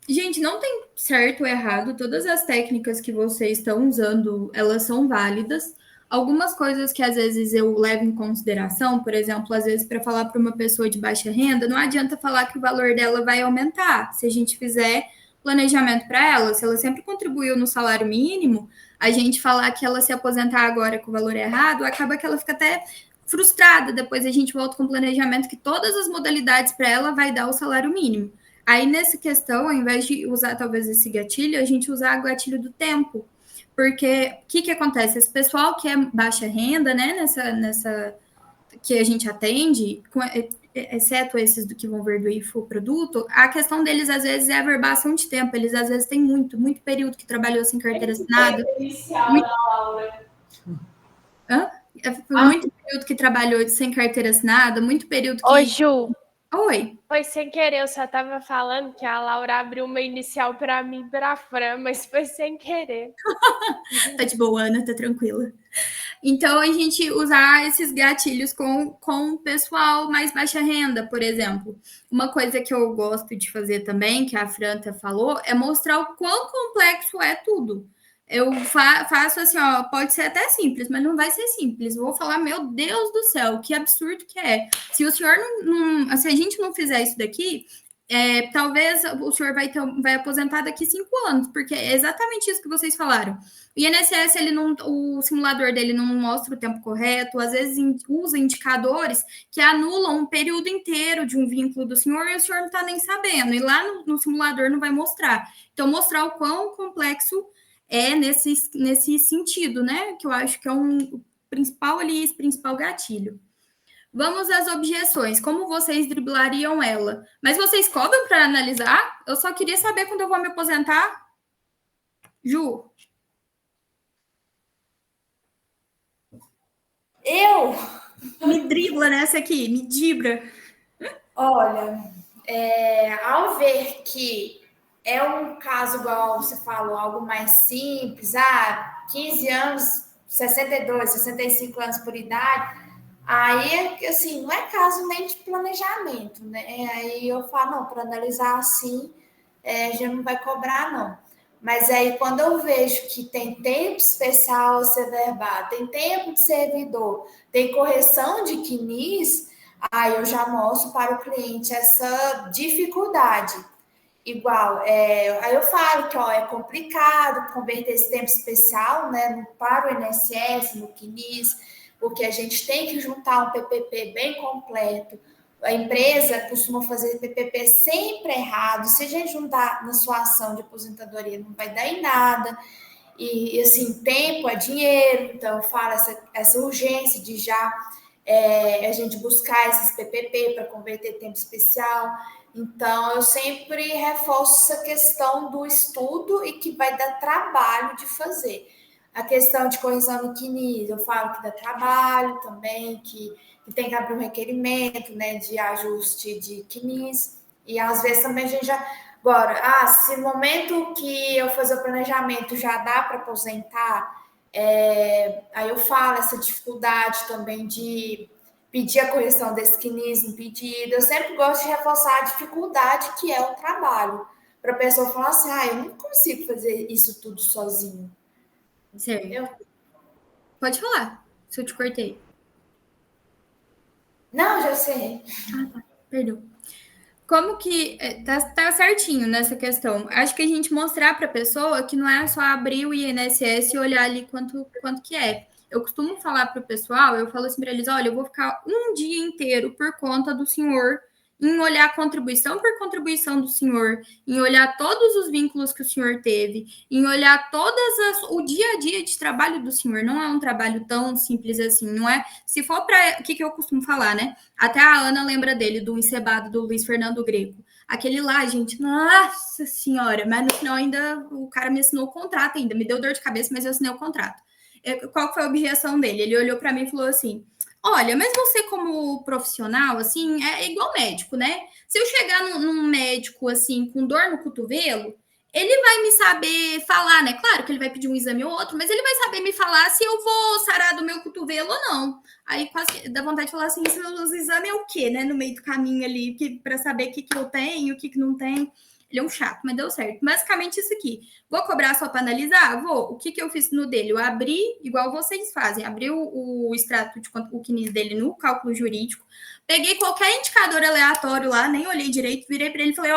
Gente, não tem certo ou errado, todas as técnicas que vocês estão usando, elas são válidas. Algumas coisas que às vezes eu levo em consideração, por exemplo, às vezes para falar para uma pessoa de baixa renda, não adianta falar que o valor dela vai aumentar. Se a gente fizer planejamento para ela, se ela sempre contribuiu no salário mínimo, a gente falar que ela se aposentar agora com o valor errado, acaba que ela fica até frustrada. Depois a gente volta com um planejamento que todas as modalidades para ela vai dar o salário mínimo. Aí, nessa questão, ao invés de usar talvez esse gatilho, a gente usar o gatilho do tempo. Porque o que acontece? Esse pessoal que é baixa renda, né, nessa que a gente atende, exceto esses do que vão ver do infoproduto, a questão deles, às vezes, é a verbação de tempo. Eles, às vezes, têm muito período que trabalhou sem carteira assinada. Muito período que trabalhou sem carteira assinada, muito período que... Ô, Ju. Oi. Foi sem querer, eu só tava falando que a Laura abriu uma inicial para mim e para a Fran, mas foi sem querer. Tá de boa, Ana, tá tranquila. Então, a gente usar esses gatilhos com o pessoal mais baixa renda, por exemplo. Uma coisa que eu gosto de fazer também, que a Franta falou, é mostrar o quão complexo é tudo. Eu faço assim, ó, pode ser até simples, mas não vai ser simples. Eu vou falar, meu Deus do céu, que absurdo que é. Se o senhor se a gente não fizer isso daqui, talvez o senhor vai aposentar daqui 5 anos, porque é exatamente isso que vocês falaram. O INSS, o simulador dele não mostra o tempo correto, às vezes usa indicadores que anulam um período inteiro de um vínculo do senhor e o senhor não está nem sabendo, e lá no simulador não vai mostrar. Então, mostrar o quão complexo é nesse sentido, né? Que eu acho que é esse principal gatilho. Vamos às objeções. Como vocês driblariam ela? Mas vocês cobram para analisar? Eu só queria saber quando eu vou me aposentar. Ju? Eu? Me dribla nessa aqui, me dibra. Olha, ao ver que é um caso, igual você falou, algo mais simples, 15 anos, 62, 65 anos por idade, aí, assim, não é caso nem de planejamento, né? Aí eu falo, não, para analisar assim, já não vai cobrar, não. Mas aí, quando eu vejo que tem tempo especial a ser verbado, tem tempo de servidor, tem correção de CNIS, aí eu já mostro para o cliente essa dificuldade. Igual, aí eu falo que é complicado converter esse tempo especial, né, para o INSS, no CNIS, porque a gente tem que juntar um PPP bem completo A empresa costuma fazer PPP sempre errado. Se a gente juntar na sua ação de aposentadoria, não vai dar em nada. E assim, tempo é dinheiro, então eu falo essa urgência de já a gente buscar esses PPP para converter tempo especial. Então, eu sempre reforço essa questão do estudo e que vai dar trabalho de fazer. A questão de correção no CNIS, eu falo que dá trabalho também, que tem que abrir um requerimento, né, de ajuste de CNIS. E às vezes também a gente já... Agora, se no momento que eu fazer o planejamento já dá para aposentar, aí eu falo essa dificuldade também de pedir a correção desse CNIS no pedido. Eu sempre gosto de reforçar a dificuldade que é o trabalho, para a pessoa falar assim, eu não consigo fazer isso tudo sozinho. Sério? Pode falar, se eu te cortei. Não, já sei. Tá. Perdão. Como que tá certinho nessa questão? Acho que a gente mostrar para a pessoa que não é só abrir o INSS e olhar ali quanto que é. Eu costumo falar para o pessoal, eu falo assim para eles, olha, eu vou ficar um dia inteiro por conta do senhor, em olhar contribuição por contribuição do senhor, em olhar todos os vínculos que o senhor teve, em olhar o dia a dia de trabalho do senhor. Não é um trabalho tão simples assim, não é? Se for para... O que eu costumo falar, né? Até a Ana lembra dele, do encebado do Luiz Fernando Greco. Aquele lá, gente, nossa senhora, mas no final ainda o cara me assinou o contrato ainda, me deu dor de cabeça, mas eu assinei o contrato. Qual foi a objeção dele? Ele olhou para mim e falou assim, olha, mas você como profissional, assim, é igual médico, né? Se eu chegar num médico, assim, com dor no cotovelo, ele vai me saber falar, né? Claro que ele vai pedir um exame ou outro, mas ele vai saber me falar se eu vou sarar do meu cotovelo ou não. Aí quase dá vontade de falar assim, os exames é o quê, né? No meio do caminho ali, para saber o que eu tenho, o que não tem. Ele é um chato, mas deu certo. Basicamente isso aqui. Vou cobrar só para analisar? Vou. O que eu fiz no dele? Eu abri, igual vocês fazem, abri o extrato de o CNIS dele no cálculo jurídico, peguei qualquer indicador aleatório lá, nem olhei direito, virei para ele e falei,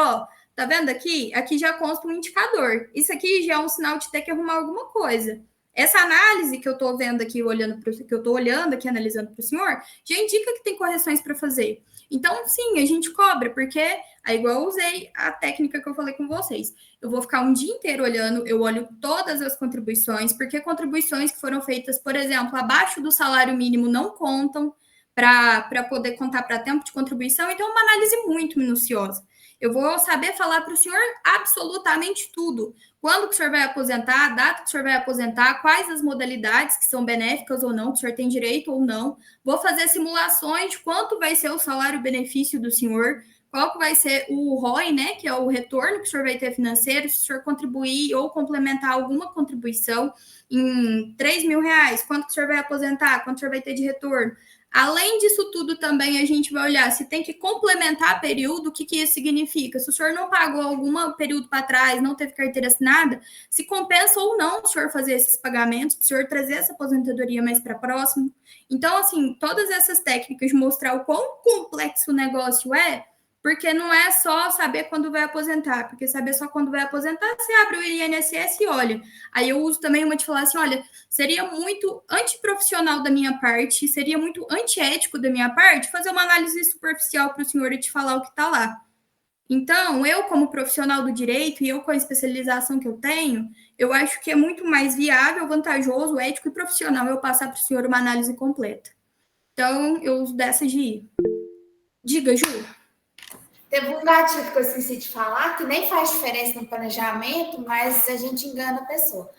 tá vendo aqui? Aqui já consta um indicador. Isso aqui já é um sinal de ter que arrumar alguma coisa. Essa análise que eu tô vendo aqui, analisando para o senhor, já indica que tem correções para fazer. Então, sim, a gente cobra, porque é igual eu usei a técnica que eu falei com vocês. Eu vou ficar um dia inteiro olhando, eu olho todas as contribuições, porque contribuições que foram feitas, por exemplo, abaixo do salário mínimo não contam para poder contar para tempo de contribuição, então é uma análise muito minuciosa. Eu vou saber falar para o senhor absolutamente tudo. Quando que o senhor vai aposentar, a data que o senhor vai aposentar, quais as modalidades que são benéficas ou não, que o senhor tem direito ou não. Vou fazer simulações de quanto vai ser o salário-benefício do senhor, qual que vai ser o ROI, né, que é o retorno que o senhor vai ter financeiro, se o senhor contribuir ou complementar alguma contribuição em R$3.000, quanto que o senhor vai aposentar, quanto o senhor vai ter de retorno. Além disso tudo, também a gente vai olhar se tem que complementar período, o que isso significa. Se o senhor não pagou algum período para trás, não teve carteira assinada, se compensa ou não o senhor fazer esses pagamentos, o senhor trazer essa aposentadoria mais para próximo. Então, assim, todas essas técnicas de mostrar o quão complexo o negócio porque não é só saber quando vai aposentar, porque saber só quando vai aposentar, você abre o INSS e olha. Aí eu uso também uma de falar assim, olha, seria muito antiprofissional da minha parte, seria muito antiético da minha parte fazer uma análise superficial para o senhor e te falar o que está lá. Então, eu como profissional do direito e eu com a especialização que eu tenho, eu acho que é muito mais viável, vantajoso, ético e profissional eu passar para o senhor uma análise completa. Então, eu uso dessa de ir. Diga, Ju. Teve um gatilho que eu esqueci de falar, que nem faz diferença no planejamento, mas a gente engana a pessoa.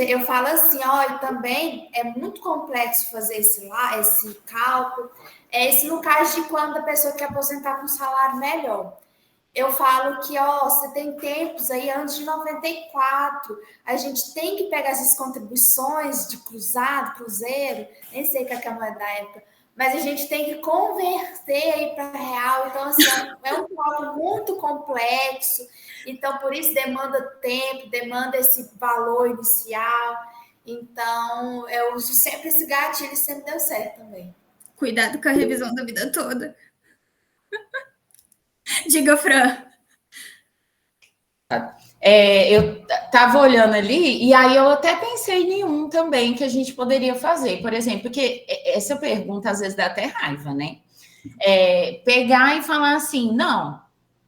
Eu falo assim, olha, também é muito complexo fazer esse cálculo. Esse no caso de quando a pessoa quer aposentar com um salário melhor. Eu falo que, você tem tempos aí, antes de 94, a gente tem que pegar essas contribuições de cruzado, cruzeiro, nem sei o que é a moeda da época, mas a gente tem que converter aí para real. Então, assim, é um cálculo muito complexo. Então, por isso demanda tempo, demanda esse valor inicial. Então, eu uso sempre esse gatilho e sempre deu certo também. Cuidado com a revisão da vida toda. Diga, Fran. Eu estava olhando ali, e aí eu até pensei em um também que a gente poderia fazer, por exemplo, porque essa pergunta às vezes dá até raiva, né? pegar e falar assim, não,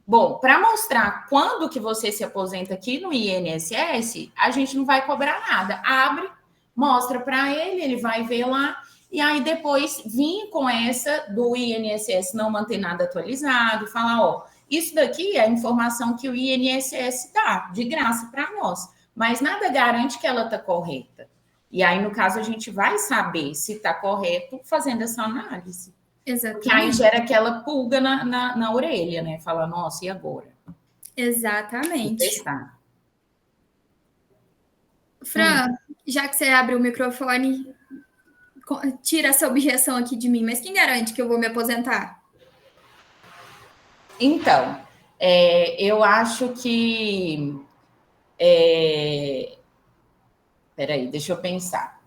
bom, para mostrar quando que você se aposenta aqui no INSS, a gente não vai cobrar nada. Abre, mostra para ele vai ver lá, e aí depois vir com essa do INSS não manter nada atualizado, falar, ó, isso daqui é a informação que o INSS dá, de graça para nós, mas nada garante que ela está correta. E aí, no caso, a gente vai saber se está correto fazendo essa análise. Exatamente. Porque aí gera aquela pulga na orelha, né? Fala, nossa, e agora? Exatamente. Fran, já que você abre o microfone, tira essa objeção aqui de mim, mas quem garante que eu vou me aposentar? Então, eu acho que... Peraí, deixa eu pensar.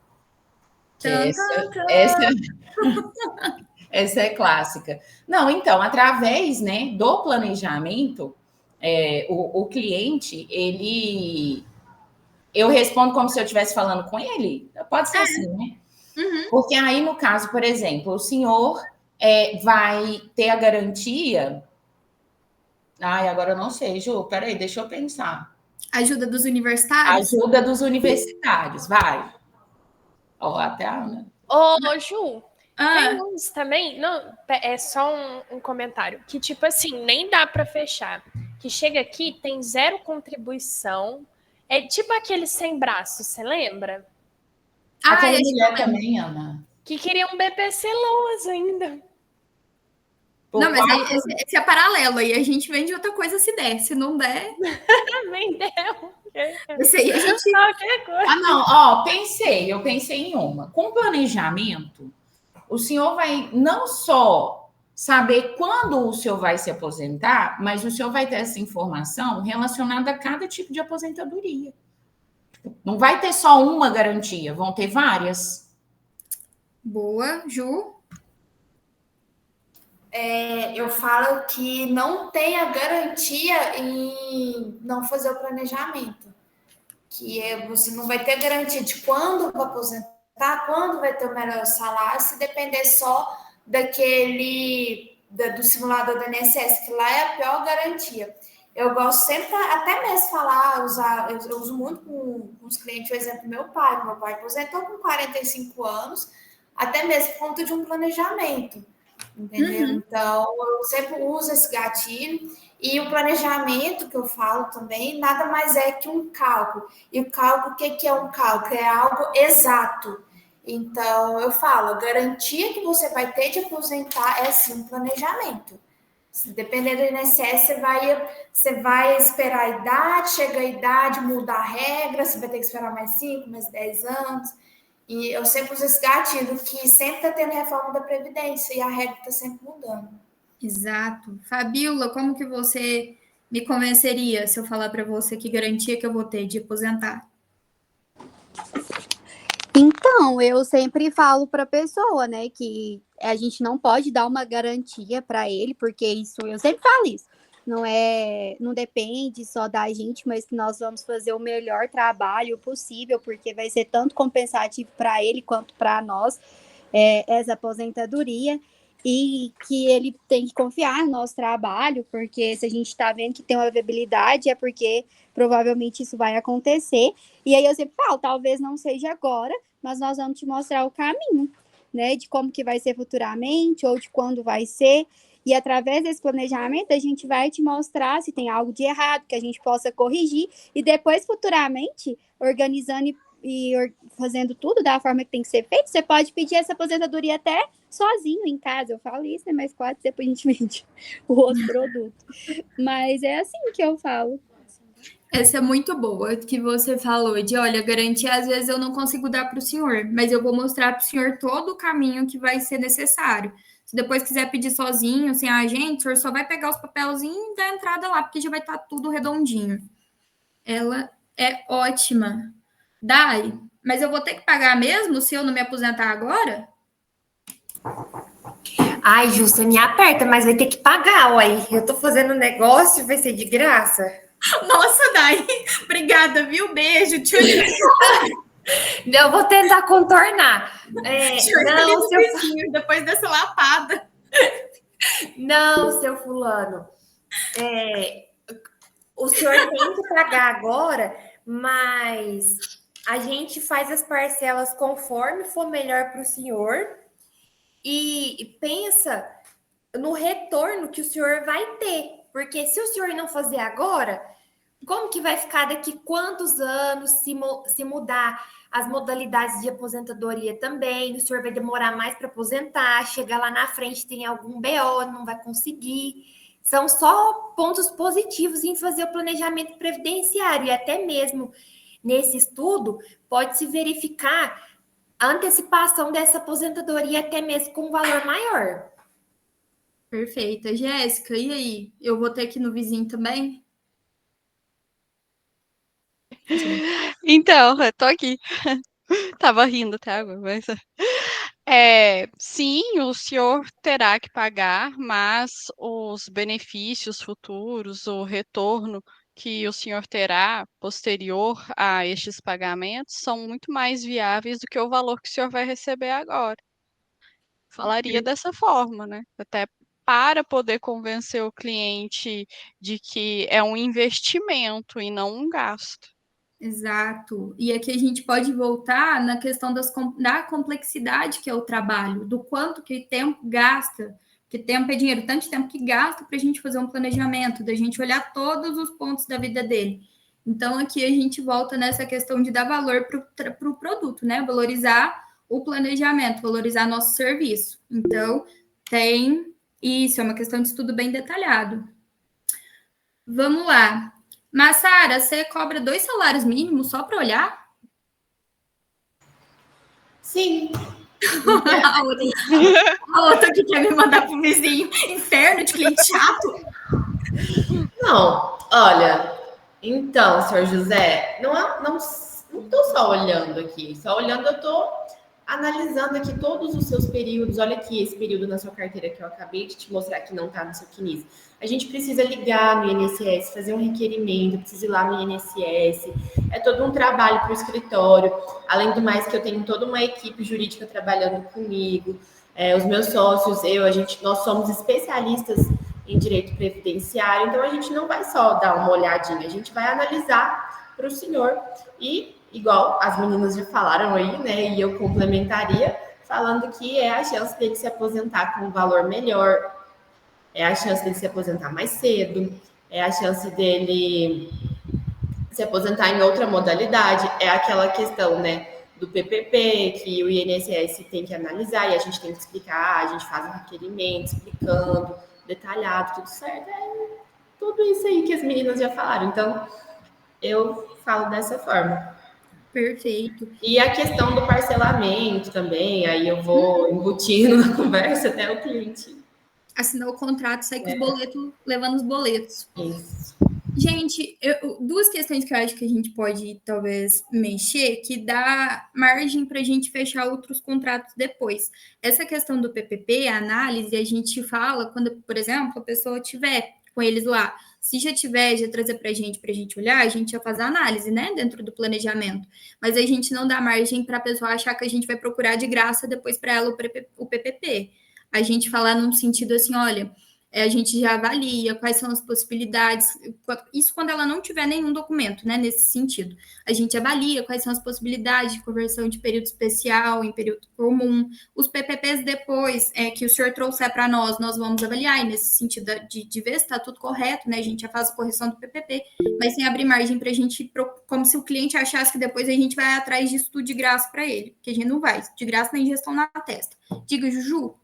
Essa é clássica. Não, então, através, né, do planejamento, o cliente, eu respondo como se eu estivesse falando com ele. Pode ser assim, né? Uhum. Porque aí, no caso, por exemplo, o senhor vai ter a garantia... Ai, agora eu não sei, Ju. Peraí, deixa eu pensar. Ajuda dos universitários? Ajuda dos universitários, vai. Ó, até a Ana. Ô, Ju, tem uns também... Não, é só um comentário. Que, tipo assim, nem dá para fechar. Que chega aqui, tem 0 contribuição. É tipo aquele sem braço, você lembra? Aquela mulher também, Ana. Que queria um BPC Loas ainda. Não, mas aí, esse é paralelo, aí a gente vende outra coisa se der, se não der... Vendeu. Esse aí a gente... Não, eu pensei em uma. Com planejamento, o senhor vai não só saber quando o senhor vai se aposentar, mas o senhor vai ter essa informação relacionada a cada tipo de aposentadoria. Não vai ter só uma garantia, vão ter várias. Boa, Ju. Eu falo que não tem a garantia em não fazer o planejamento. Que você não vai ter garantia de quando vai aposentar, quando vai ter o melhor salário, se depender só do simulador do INSS, que lá é a pior garantia. Eu gosto sempre, até mesmo eu uso muito com os clientes, por exemplo, meu pai aposentou com 45 anos, até mesmo por conta de um planejamento. Entendeu? Uhum. Então, eu sempre uso esse gatilho. E o planejamento que eu falo também, nada mais é que um cálculo. E o cálculo, o que é um cálculo? É algo exato. Então, eu falo, a garantia que você vai ter de aposentar é sim um planejamento. Se depender do INSS, você vai esperar a idade, chega a idade, muda a regra, você vai ter que esperar mais 5, mais 10 anos. E eu sempre uso esse gatilho, que sempre está tendo reforma da Previdência e a regra está sempre mudando. Exato. Fabíola, como que você me convenceria se eu falar para você que garantia que eu vou ter de aposentar? Então, eu sempre falo para a pessoa, né, que a gente não pode dar uma garantia para ele, porque isso, eu sempre falo isso. Não depende só da gente, mas que nós vamos fazer o melhor trabalho possível, porque vai ser tanto compensativo para ele quanto para nós essa aposentadoria, e que ele tem que confiar no nosso trabalho, porque se a gente está vendo que tem uma viabilidade, é porque provavelmente isso vai acontecer. E aí eu sempre falo, talvez não seja agora, mas nós vamos te mostrar o caminho, né, de como que vai ser futuramente, ou de quando vai ser. E através desse planejamento, a gente vai te mostrar se tem algo de errado, que a gente possa corrigir. E depois, futuramente, organizando e fazendo tudo da forma que tem que ser feito, você pode pedir essa aposentadoria até sozinho em casa. Eu falo isso, né? Mas quase depois a gente vende o outro produto. Mas é assim que eu falo. Essa é muito boa, que você falou, de, olha, garantia, às vezes eu não consigo dar para o senhor, mas eu vou mostrar para o senhor todo o caminho que vai ser necessário. Se depois quiser pedir sozinho, assim, gente, o senhor só vai pegar os papelzinhos da entrada lá, porque já vai estar tudo redondinho. Ela é ótima. Dai, mas eu vou ter que pagar mesmo se eu não me aposentar agora? Ai, Ju, você me aperta, mas vai ter que pagar, uai. Eu tô fazendo um negócio, vai ser de graça. Nossa, Dai, obrigada, viu? Beijo, tchau. Eu vou tentar contornar. Depois dessa lapada. Não, seu fulano. O senhor tem que pagar agora, mas a gente faz as parcelas conforme for melhor para o senhor e pensa no retorno que o senhor vai ter. Porque se o senhor não fazer agora, como que vai ficar daqui quantos anos se mudar as modalidades de aposentadoria também? O senhor vai demorar mais para aposentar, chegar lá na frente tem algum BO, não vai conseguir. São só pontos positivos em fazer o planejamento previdenciário. E até mesmo nesse estudo, pode-se verificar a antecipação dessa aposentadoria até mesmo com um valor maior. Perfeita. Jéssica, e aí? Eu vou ter que ir no vizinho também? Então, eu tô aqui. Tava rindo até agora, mas... sim, o senhor terá que pagar, mas os benefícios futuros, o retorno que o senhor terá posterior a estes pagamentos são muito mais viáveis do que o valor que o senhor vai receber agora. Falaria dessa forma, né? Até para poder convencer o cliente de que é um investimento e não um gasto. Exato. E aqui a gente pode voltar na questão da complexidade que é o trabalho, do quanto que tempo gasta, que tempo é dinheiro, tanto tempo que gasta para a gente fazer um planejamento, da gente olhar todos os pontos da vida dele. Então, aqui a gente volta nessa questão de dar valor para o produto, né? Valorizar o planejamento, valorizar nosso serviço. Então, tem isso, é uma questão de estudo bem detalhado. Vamos lá. Massara, você cobra 2 salários mínimos só para olhar? Sim. A outra que quer me mandar pro vizinho. Inferno de cliente chato. Não, olha, então, senhor José, não estou só olhando aqui, só olhando, eu estou analisando aqui todos os seus períodos. Olha aqui esse período na sua carteira que eu acabei de te mostrar que não está no seu CNIS. A gente precisa ligar no INSS, fazer um requerimento, precisa ir lá no INSS. É todo um trabalho para o escritório. Além do mais, que eu tenho toda uma equipe jurídica trabalhando comigo. Os meus sócios, nós somos especialistas em direito previdenciário, então a gente não vai só dar uma olhadinha, a gente vai analisar para o senhor e, igual as meninas já falaram aí, né, e eu complementaria, falando que é a chance dele se aposentar com um valor melhor, é a chance dele se aposentar mais cedo, é a chance dele se aposentar em outra modalidade, é aquela questão, né, do PPP, que o INSS tem que analisar e a gente tem que explicar, a gente faz um requerimento explicando, detalhado, tudo certo, tudo isso aí que as meninas já falaram, então eu falo dessa forma. Perfeito. E a questão do parcelamento também, aí eu vou embutindo na conversa até o cliente assinar o contrato, sair com os boletos, levando os boletos. Isso. Gente, duas questões que eu acho que a gente pode, talvez, mexer, que dá margem para a gente fechar outros contratos depois. Essa questão do PPP, a análise, a gente fala quando, por exemplo, a pessoa tiver com eles lá. Se já tiver, já trazer para a gente olhar, a gente já faz a análise, né, dentro do planejamento. Mas a gente não dá margem para a pessoa achar que a gente vai procurar de graça depois para ela o PPP. A gente falar num sentido assim, olha, a gente já avalia quais são as possibilidades, isso quando ela não tiver nenhum documento, né, nesse sentido. A gente avalia quais são as possibilidades de conversão de período especial em período comum. Os PPPs depois que o senhor trouxer para nós vamos avaliar, e nesse sentido de ver se está tudo correto, né, a gente já faz a correção do PPP, mas sem abrir margem para a gente, como se o cliente achasse que depois a gente vai atrás disso tudo de graça para ele, porque a gente não vai, de graça nem gestão na testa. Diga, Juju.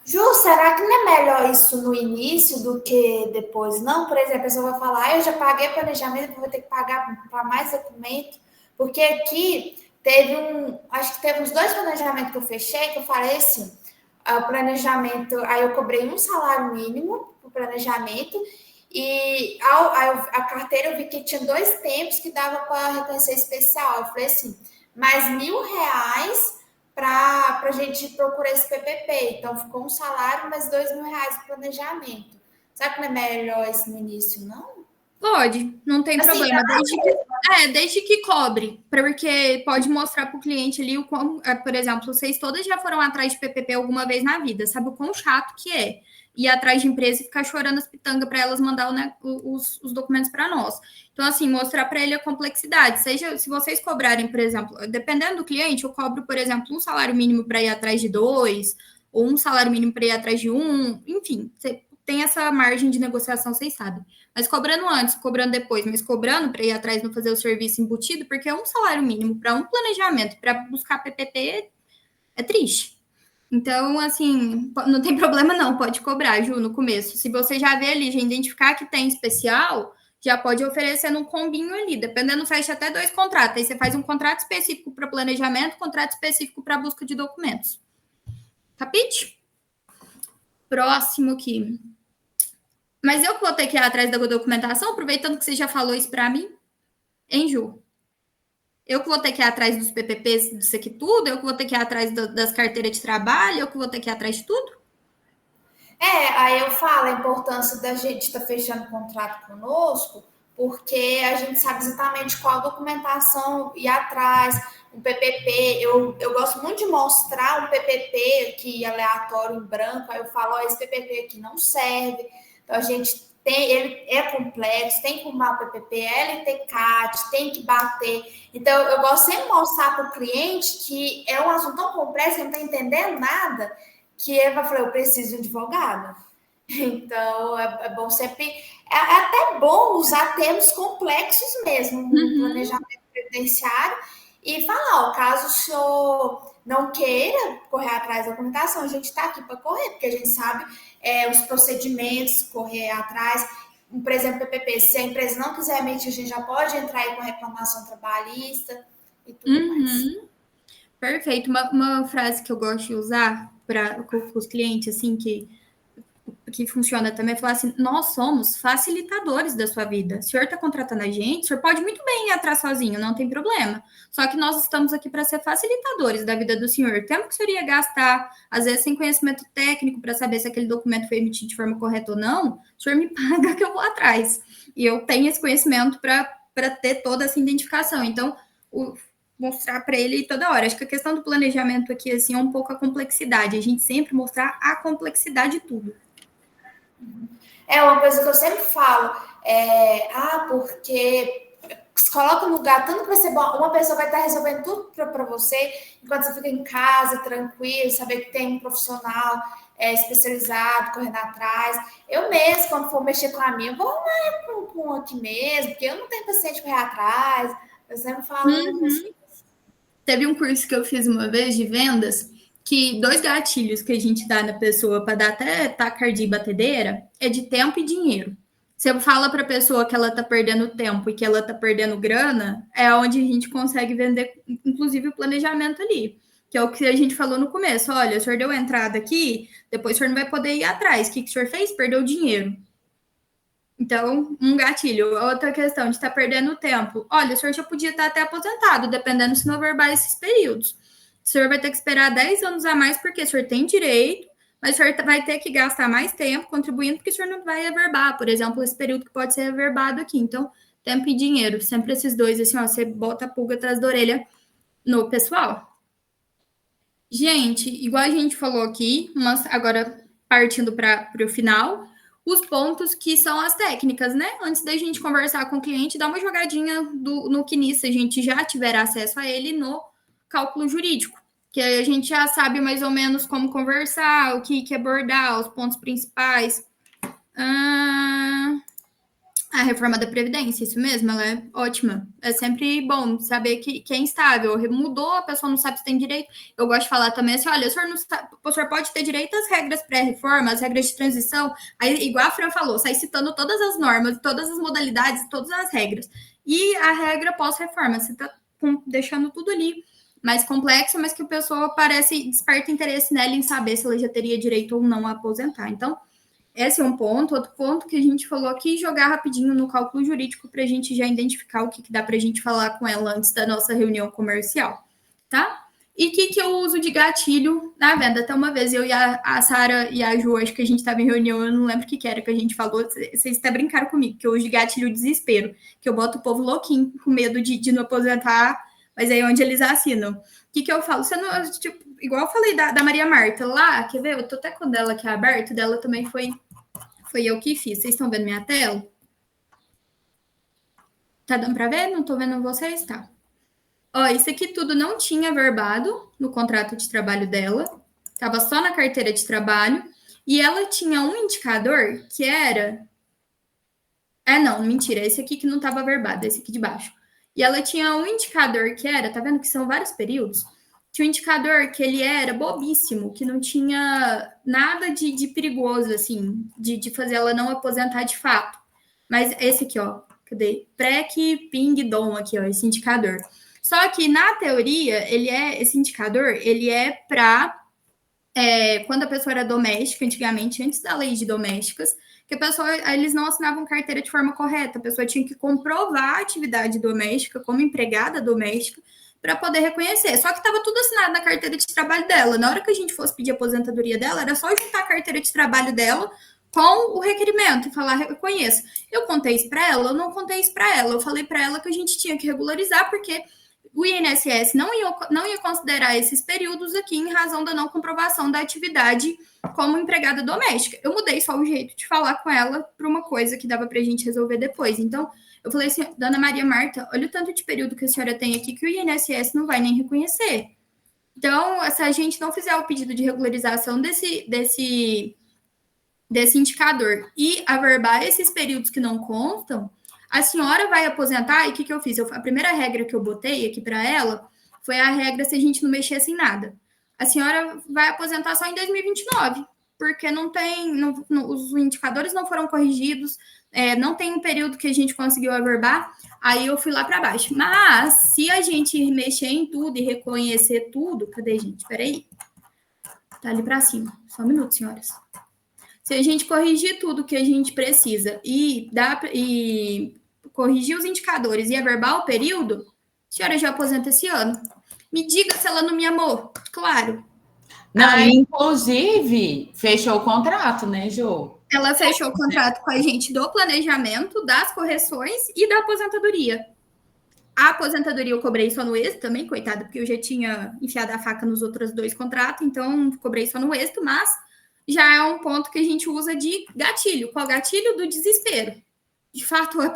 Ju, será que não é melhor isso no início do que depois? Não, por exemplo, a pessoa vai falar, eu já paguei planejamento, vou ter que pagar para mais documento, porque aqui acho que teve uns 2 planejamentos que eu fechei, que eu falei assim, o planejamento, aí eu cobrei um salário mínimo para o planejamento, e a carteira eu vi que tinha 2 tempos que dava para reconhecer especial. Eu falei assim, mais R$1.000 para a gente procurar esse PPP. Então, ficou um salário, mais R$2.000 de planejamento. Será que não é melhor isso no início, não? Pode, não tem Assim, problema, desde que cobre, porque pode mostrar para o cliente ali o quão, por exemplo, vocês todas já foram atrás de PPP alguma vez na vida, sabe o quão chato que é ir atrás de empresa e ficar chorando as pitangas para elas mandar os documentos para nós. Então, assim, mostrar para ele a complexidade, seja, se vocês cobrarem, por exemplo, dependendo do cliente, eu cobro, por exemplo, um salário mínimo para ir atrás de 2, ou um salário mínimo para ir atrás de 1, enfim, você tem essa margem de negociação, vocês sabem. Mas cobrando antes, cobrando depois, mas cobrando para ir atrás não fazer o serviço embutido, porque um salário mínimo para um planejamento, para buscar PPP, é triste. Então, assim, não tem problema não, pode cobrar, Ju, no começo. Se você já vê ali, já identificar que tem especial, já pode oferecer num combinho ali, dependendo, fecha até 2 contratos. Aí você faz um contrato específico para planejamento, contrato específico para busca de documentos. Capite? Próximo aqui. Mas eu que vou ter que ir atrás da documentação, aproveitando que você já falou isso para mim, hein, Ju? Eu que vou ter que ir atrás dos PPPs, disso aqui tudo? Eu que vou ter que ir atrás das carteiras de trabalho? Eu que vou ter que ir atrás de tudo? Aí eu falo a importância da gente estar fechando contrato conosco, porque a gente sabe exatamente qual documentação ir atrás. Um PPP, eu gosto muito de mostrar um PPP aqui aleatório em branco, aí eu falo, esse PPP aqui não serve. Então, a gente ele é complexo, tem que arrumar o PPP, LTCAT, tem que bater. Então, eu gosto sempre de mostrar para o cliente que é um assunto tão complexo, que não está entendendo nada, que ele vai falar, eu preciso de um advogado. Então, é bom sempre... É até bom usar termos complexos mesmo no planejamento previdenciário e falar, caso o senhor não queira correr atrás da documentação, a gente está aqui para correr, porque a gente sabe os procedimentos, correr atrás. Por exemplo, PPP, se a empresa não quiser emitir, a gente já pode entrar aí com reclamação trabalhista e tudo mais. Perfeito. Uma frase que eu gosto de usar com os clientes, assim, que funciona também, é falar assim, nós somos facilitadores da sua vida. O senhor está contratando a gente, o senhor pode muito bem ir atrás sozinho, não tem problema. Só que nós estamos aqui para ser facilitadores da vida do senhor. O tempo que o senhor ia gastar, às vezes sem conhecimento técnico, para saber se aquele documento foi emitido de forma correta ou não, o senhor me paga que eu vou atrás. E eu tenho esse conhecimento para ter toda essa identificação. Então, mostrar para ele toda hora. Acho que a questão do planejamento aqui, assim, é um pouco a complexidade. A gente sempre mostrar a complexidade de tudo. É uma coisa que eu sempre falo, porque se coloca no lugar, tanto que vai ser bom, uma pessoa vai estar resolvendo tudo para você, enquanto você fica em casa, tranquilo, saber que tem um profissional especializado, correndo atrás. Eu mesmo, quando for mexer com a minha, eu vou lá com aqui mesmo, porque eu não tenho paciente correr atrás, eu sempre falo assim. Teve um curso que eu fiz uma vez de vendas, que 2 gatilhos que a gente dá na pessoa para dar até taquicardia e batedeira é de tempo e dinheiro. Você fala para a pessoa que ela está perdendo tempo e que ela está perdendo grana, é onde a gente consegue vender, inclusive, o planejamento ali. Que é o que a gente falou no começo. Olha, o senhor deu entrada aqui, depois o senhor não vai poder ir atrás. O que o senhor fez? Perdeu dinheiro. Então, um gatilho. Outra questão de estar perdendo tempo. Olha, o senhor já podia estar até aposentado, dependendo se não averbar esses períodos. O senhor vai ter que esperar 10 anos a mais, porque o senhor tem direito, mas o senhor vai ter que gastar mais tempo contribuindo, porque o senhor não vai averbar, por exemplo, esse período que pode ser averbado aqui. Então, tempo e dinheiro, sempre esses dois, assim, você bota a pulga atrás da orelha no pessoal. Gente, igual a gente falou aqui, mas agora partindo para o final, os pontos que são as técnicas, né? Antes da gente conversar com o cliente, dá uma jogadinha no CNI, se a gente já tiver acesso a ele no cálculo jurídico, que aí a gente já sabe mais ou menos como conversar, o que abordar, os pontos principais. A reforma da Previdência, isso mesmo, ela é ótima. É sempre bom saber que é instável. Mudou, a pessoa não sabe se tem direito. Eu gosto de falar também assim, olha, o senhor pode ter direito às regras pré-reforma, às regras de transição, aí, igual a Fran falou, sai citando todas as normas, todas as modalidades, todas as regras. E a regra pós-reforma, você está deixando tudo ali mais complexa, mas que a pessoa desperta interesse nela em saber se ela já teria direito ou não a aposentar. Então, esse é um ponto. Outro ponto que a gente falou aqui, jogar rapidinho no cálculo jurídico para a gente já identificar o que dá para a gente falar com ela antes da nossa reunião comercial, tá? E o que eu uso de gatilho na venda? Até uma vez eu e a Sara e a Ju, acho que a gente estava em reunião, eu não lembro o que era que a gente falou, vocês até brincaram comigo, que eu uso de gatilho desespero, que eu boto o povo louquinho, com medo de não aposentar, mas aí é onde eles assinam. O que eu falo? Você não, tipo, igual eu falei da Maria Marta lá, quer ver? Eu tô até com dela aqui aberto, dela também foi eu que fiz. Vocês estão vendo minha tela? Tá dando para ver? Não tô vendo vocês? Tá. Ó, isso aqui tudo não tinha verbado no contrato de trabalho dela, estava só na carteira de trabalho, e ela tinha um indicador que era... não, mentira, esse aqui que não estava verbado, esse aqui de baixo. E ela tinha um indicador que era, tá vendo que são vários períodos? Tinha um indicador que ele era bobíssimo, que não tinha nada de perigoso, assim, de fazer ela não aposentar de fato. Mas esse aqui, ó, cadê? PREC, PING, DOM aqui, ó, esse indicador. Só que, na teoria, esse indicador, ele é para quando a pessoa era doméstica, antigamente, antes da lei de domésticas, que a pessoa, eles não assinavam carteira de forma correta, a pessoa tinha que comprovar a atividade doméstica como empregada doméstica para poder reconhecer. Só que estava tudo assinado na carteira de trabalho dela. Na hora que a gente fosse pedir a aposentadoria dela, era só juntar a carteira de trabalho dela com o requerimento e falar, reconheço. Eu contei isso para ela? Eu não contei isso para ela. Eu falei para ela que a gente tinha que regularizar, porque o INSS não ia considerar esses períodos aqui em razão da não comprovação da atividade como empregada doméstica. Eu mudei só o jeito de falar com ela para uma coisa que dava para a gente resolver depois. Então, eu falei assim, dona Maria Marta, olha o tanto de período que a senhora tem aqui que o INSS não vai nem reconhecer. Então, se a gente não fizer o pedido de regularização desse indicador e averbar esses períodos que não constam, a senhora vai aposentar, e o que eu fiz? A primeira regra que eu botei aqui para ela foi a regra se a gente não mexesse em nada. A senhora vai aposentar só em 2029, porque os indicadores não foram corrigidos, não tem um período que a gente conseguiu averbar, aí eu fui lá para baixo. Mas, se a gente mexer em tudo e reconhecer tudo... Cadê, gente? Peraí. Tá ali para cima. Só um minuto, senhoras. Se a gente corrigir tudo que a gente precisa e corrigir os indicadores e averbar o período, a senhora já aposenta esse ano. Me diga se ela não me amou. Claro. Não, inclusive, fechou o contrato, né, Jô? Ela fechou o contrato com a gente do planejamento, das correções e da aposentadoria. A aposentadoria eu cobrei só no êxito também, coitada, porque eu já tinha enfiado a faca nos outros 2 contratos, então cobrei só no êxito, mas já é um ponto que a gente usa de gatilho. Qual gatilho? Do desespero. De fato, eu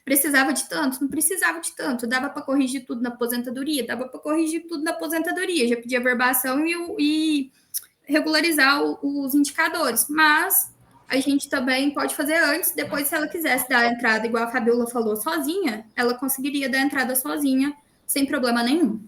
precisava de tanto? Não precisava de tanto. Dava para corrigir tudo na aposentadoria? Dava para corrigir tudo na aposentadoria. Já pedi a verbação e regularizar os indicadores. Mas a gente também pode fazer antes, depois, se ela quisesse dar a entrada, igual a Fabiola falou, sozinha, ela conseguiria dar a entrada sozinha, sem problema nenhum.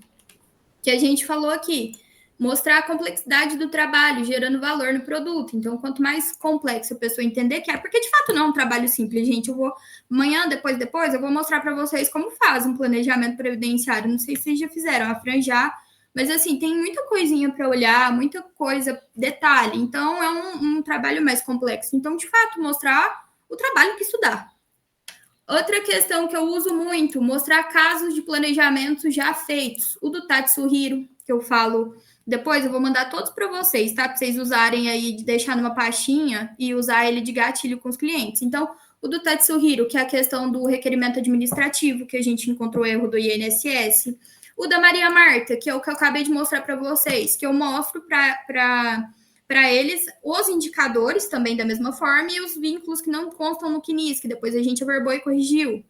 Que a gente falou aqui, mostrar a complexidade do trabalho, gerando valor no produto. Então, quanto mais complexo a pessoa entender que é, porque de fato não é um trabalho simples, gente. Eu vou, amanhã, depois, eu vou mostrar para vocês como faz um planejamento previdenciário. Não sei se vocês já fizeram, a Fran já, mas assim, tem muita coisinha para olhar, muita coisa, detalhe. Então, é um trabalho mais complexo. Então, de fato, mostrar o trabalho que estudar. Outra questão que eu uso muito, mostrar casos de planejamento já feitos. O do Tatsuhiro, que eu falo... Depois eu vou mandar todos para vocês, tá? Para vocês usarem aí, de deixar numa pastinha e usar ele de gatilho com os clientes. Então, o do Tatsuhiro, que é a questão do requerimento administrativo, que a gente encontrou erro do INSS. O da Maria Marta, que é o que eu acabei de mostrar para vocês, que eu mostro para eles os indicadores também da mesma forma e os vínculos que não constam no CNIS, que depois a gente averbou e corrigiu.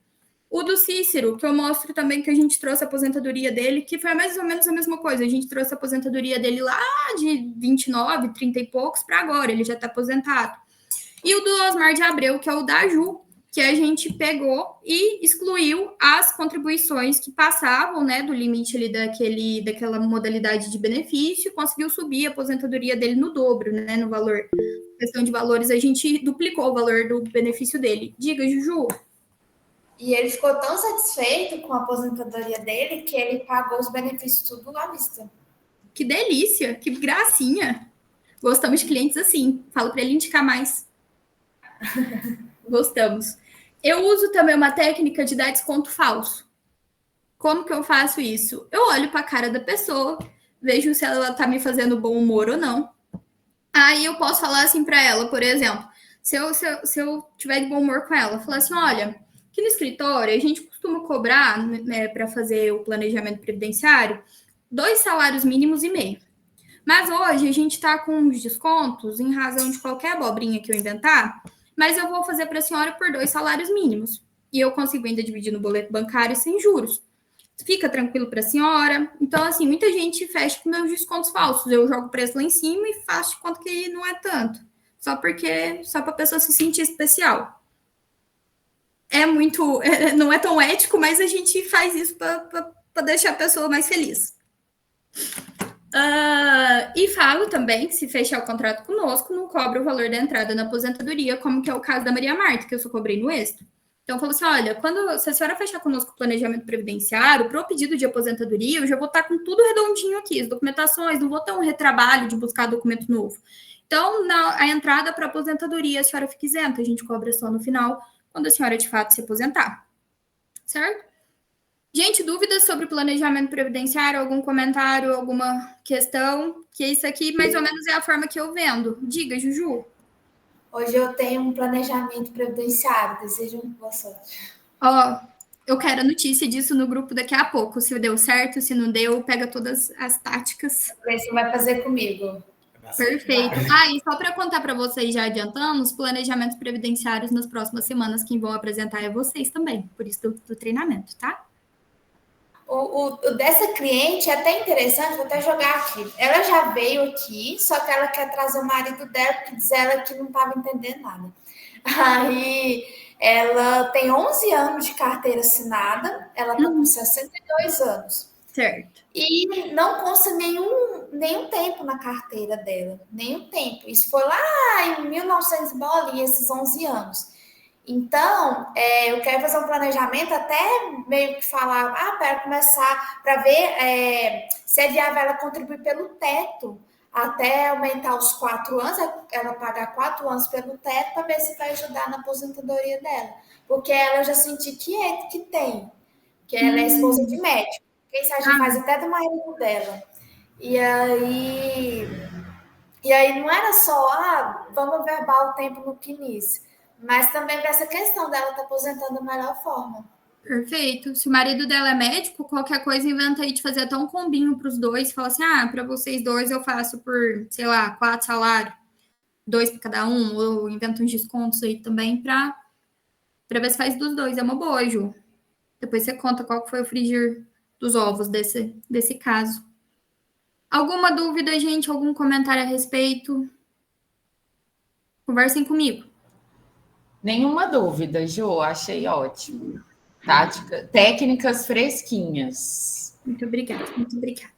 O do Cícero, que eu mostro também que a gente trouxe a aposentadoria dele, que foi mais ou menos a mesma coisa. A gente trouxe a aposentadoria dele lá de 29, 30 e poucos para agora, ele já está aposentado. E o do Osmar de Abreu, que é o da Ju, que a gente pegou e excluiu as contribuições que passavam, né, do limite ali daquela modalidade de benefício, conseguiu subir a aposentadoria dele no dobro, né, no valor. Questão de valores, a gente duplicou o valor do benefício dele. Diga, Juju. E ele ficou tão satisfeito com a aposentadoria dele que ele pagou os benefícios tudo à vista. Que delícia, que gracinha. Gostamos de clientes assim. Falo para ele indicar mais. Gostamos. Eu uso também uma técnica de dar desconto falso. Como que eu faço isso? Eu olho para a cara da pessoa, vejo se ela tá me fazendo bom humor ou não. Aí eu posso falar assim para ela, por exemplo, se eu tiver de bom humor com ela, falar assim, olha, aqui no escritório a gente costuma cobrar, né, para fazer o planejamento previdenciário, 2 salários mínimos e meio. Mas hoje a gente está com uns descontos em razão de qualquer abobrinha que eu inventar, mas eu vou fazer para a senhora por 2 salários mínimos. E eu consigo ainda dividir no boleto bancário sem juros. Fica tranquilo para a senhora. Então, assim, muita gente fecha com meus descontos falsos. Eu jogo o preço lá em cima e faço de conta que não é tanto. Só para a pessoa se sentir especial. Não é tão ético, mas a gente faz isso para deixar a pessoa mais feliz. E falo também que se fechar o contrato conosco, não cobra o valor da entrada na aposentadoria, como que é o caso da Maria Marta, que eu só cobrei no extra. Então, eu falo assim, olha, se a senhora fechar conosco o planejamento previdenciário, para o pedido de aposentadoria, eu já vou estar com tudo redondinho aqui, as documentações, não vou ter um retrabalho de buscar documento novo. Então, a entrada para aposentadoria, a senhora fica isenta, a gente cobra só no final, quando a senhora, de fato, se aposentar. Certo? Gente, dúvidas sobre planejamento previdenciário, algum comentário, alguma questão? Que isso aqui, mais ou menos, é a forma que eu vendo. Diga, Juju. Hoje eu tenho um planejamento previdenciário, desejo boa sorte. Eu quero a notícia disso no grupo daqui a pouco. Se deu certo, se não deu, pega todas as táticas. Você vai fazer comigo. Perfeito. E só para contar para vocês, já adiantando, os planejamentos previdenciários nas próximas semanas, quem vão apresentar é vocês também, por isso do treinamento, tá? O dessa cliente é até interessante, vou até jogar aqui. Ela já veio aqui, só que ela quer trazer o marido dela, porque diz ela que não estava entendendo nada. Aí ela tem 11 anos de carteira assinada, ela está com 62 anos. Certo. E não consta nenhum tempo na carteira dela, nenhum tempo. Isso foi lá em 1900 bola, esses 11 anos. Então, eu quero fazer um planejamento, até meio que falar, para começar, para ver se é viável ela contribuir pelo teto, até aumentar os 4 anos, ela pagar 4 anos pelo teto, para ver se vai ajudar na aposentadoria dela. Porque ela já senti que tem, que ela é esposa de médico. Quem sabe a gente faz até do marido dela. E aí não era só, vamos verbal o tempo no quinis. Mas também para essa questão dela estar aposentando da melhor forma. Perfeito. Se o marido dela é médico, qualquer coisa inventa aí de fazer até um combinho para os dois. Fala assim, para vocês dois eu faço por, sei lá, 4 salários. 2 para cada um. Ou inventa uns descontos aí também para ver se faz dos dois. É uma boa, Ju. Depois você conta qual foi o frigir dos ovos desse caso. Alguma dúvida, gente? Algum comentário a respeito? Conversem comigo. Nenhuma dúvida, Ju, achei ótimo. Técnicas fresquinhas. Muito obrigada, muito obrigada.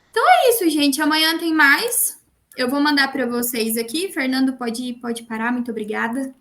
Então é isso, gente. Amanhã tem mais. Eu vou mandar para vocês aqui. Fernando, pode parar. Muito obrigada.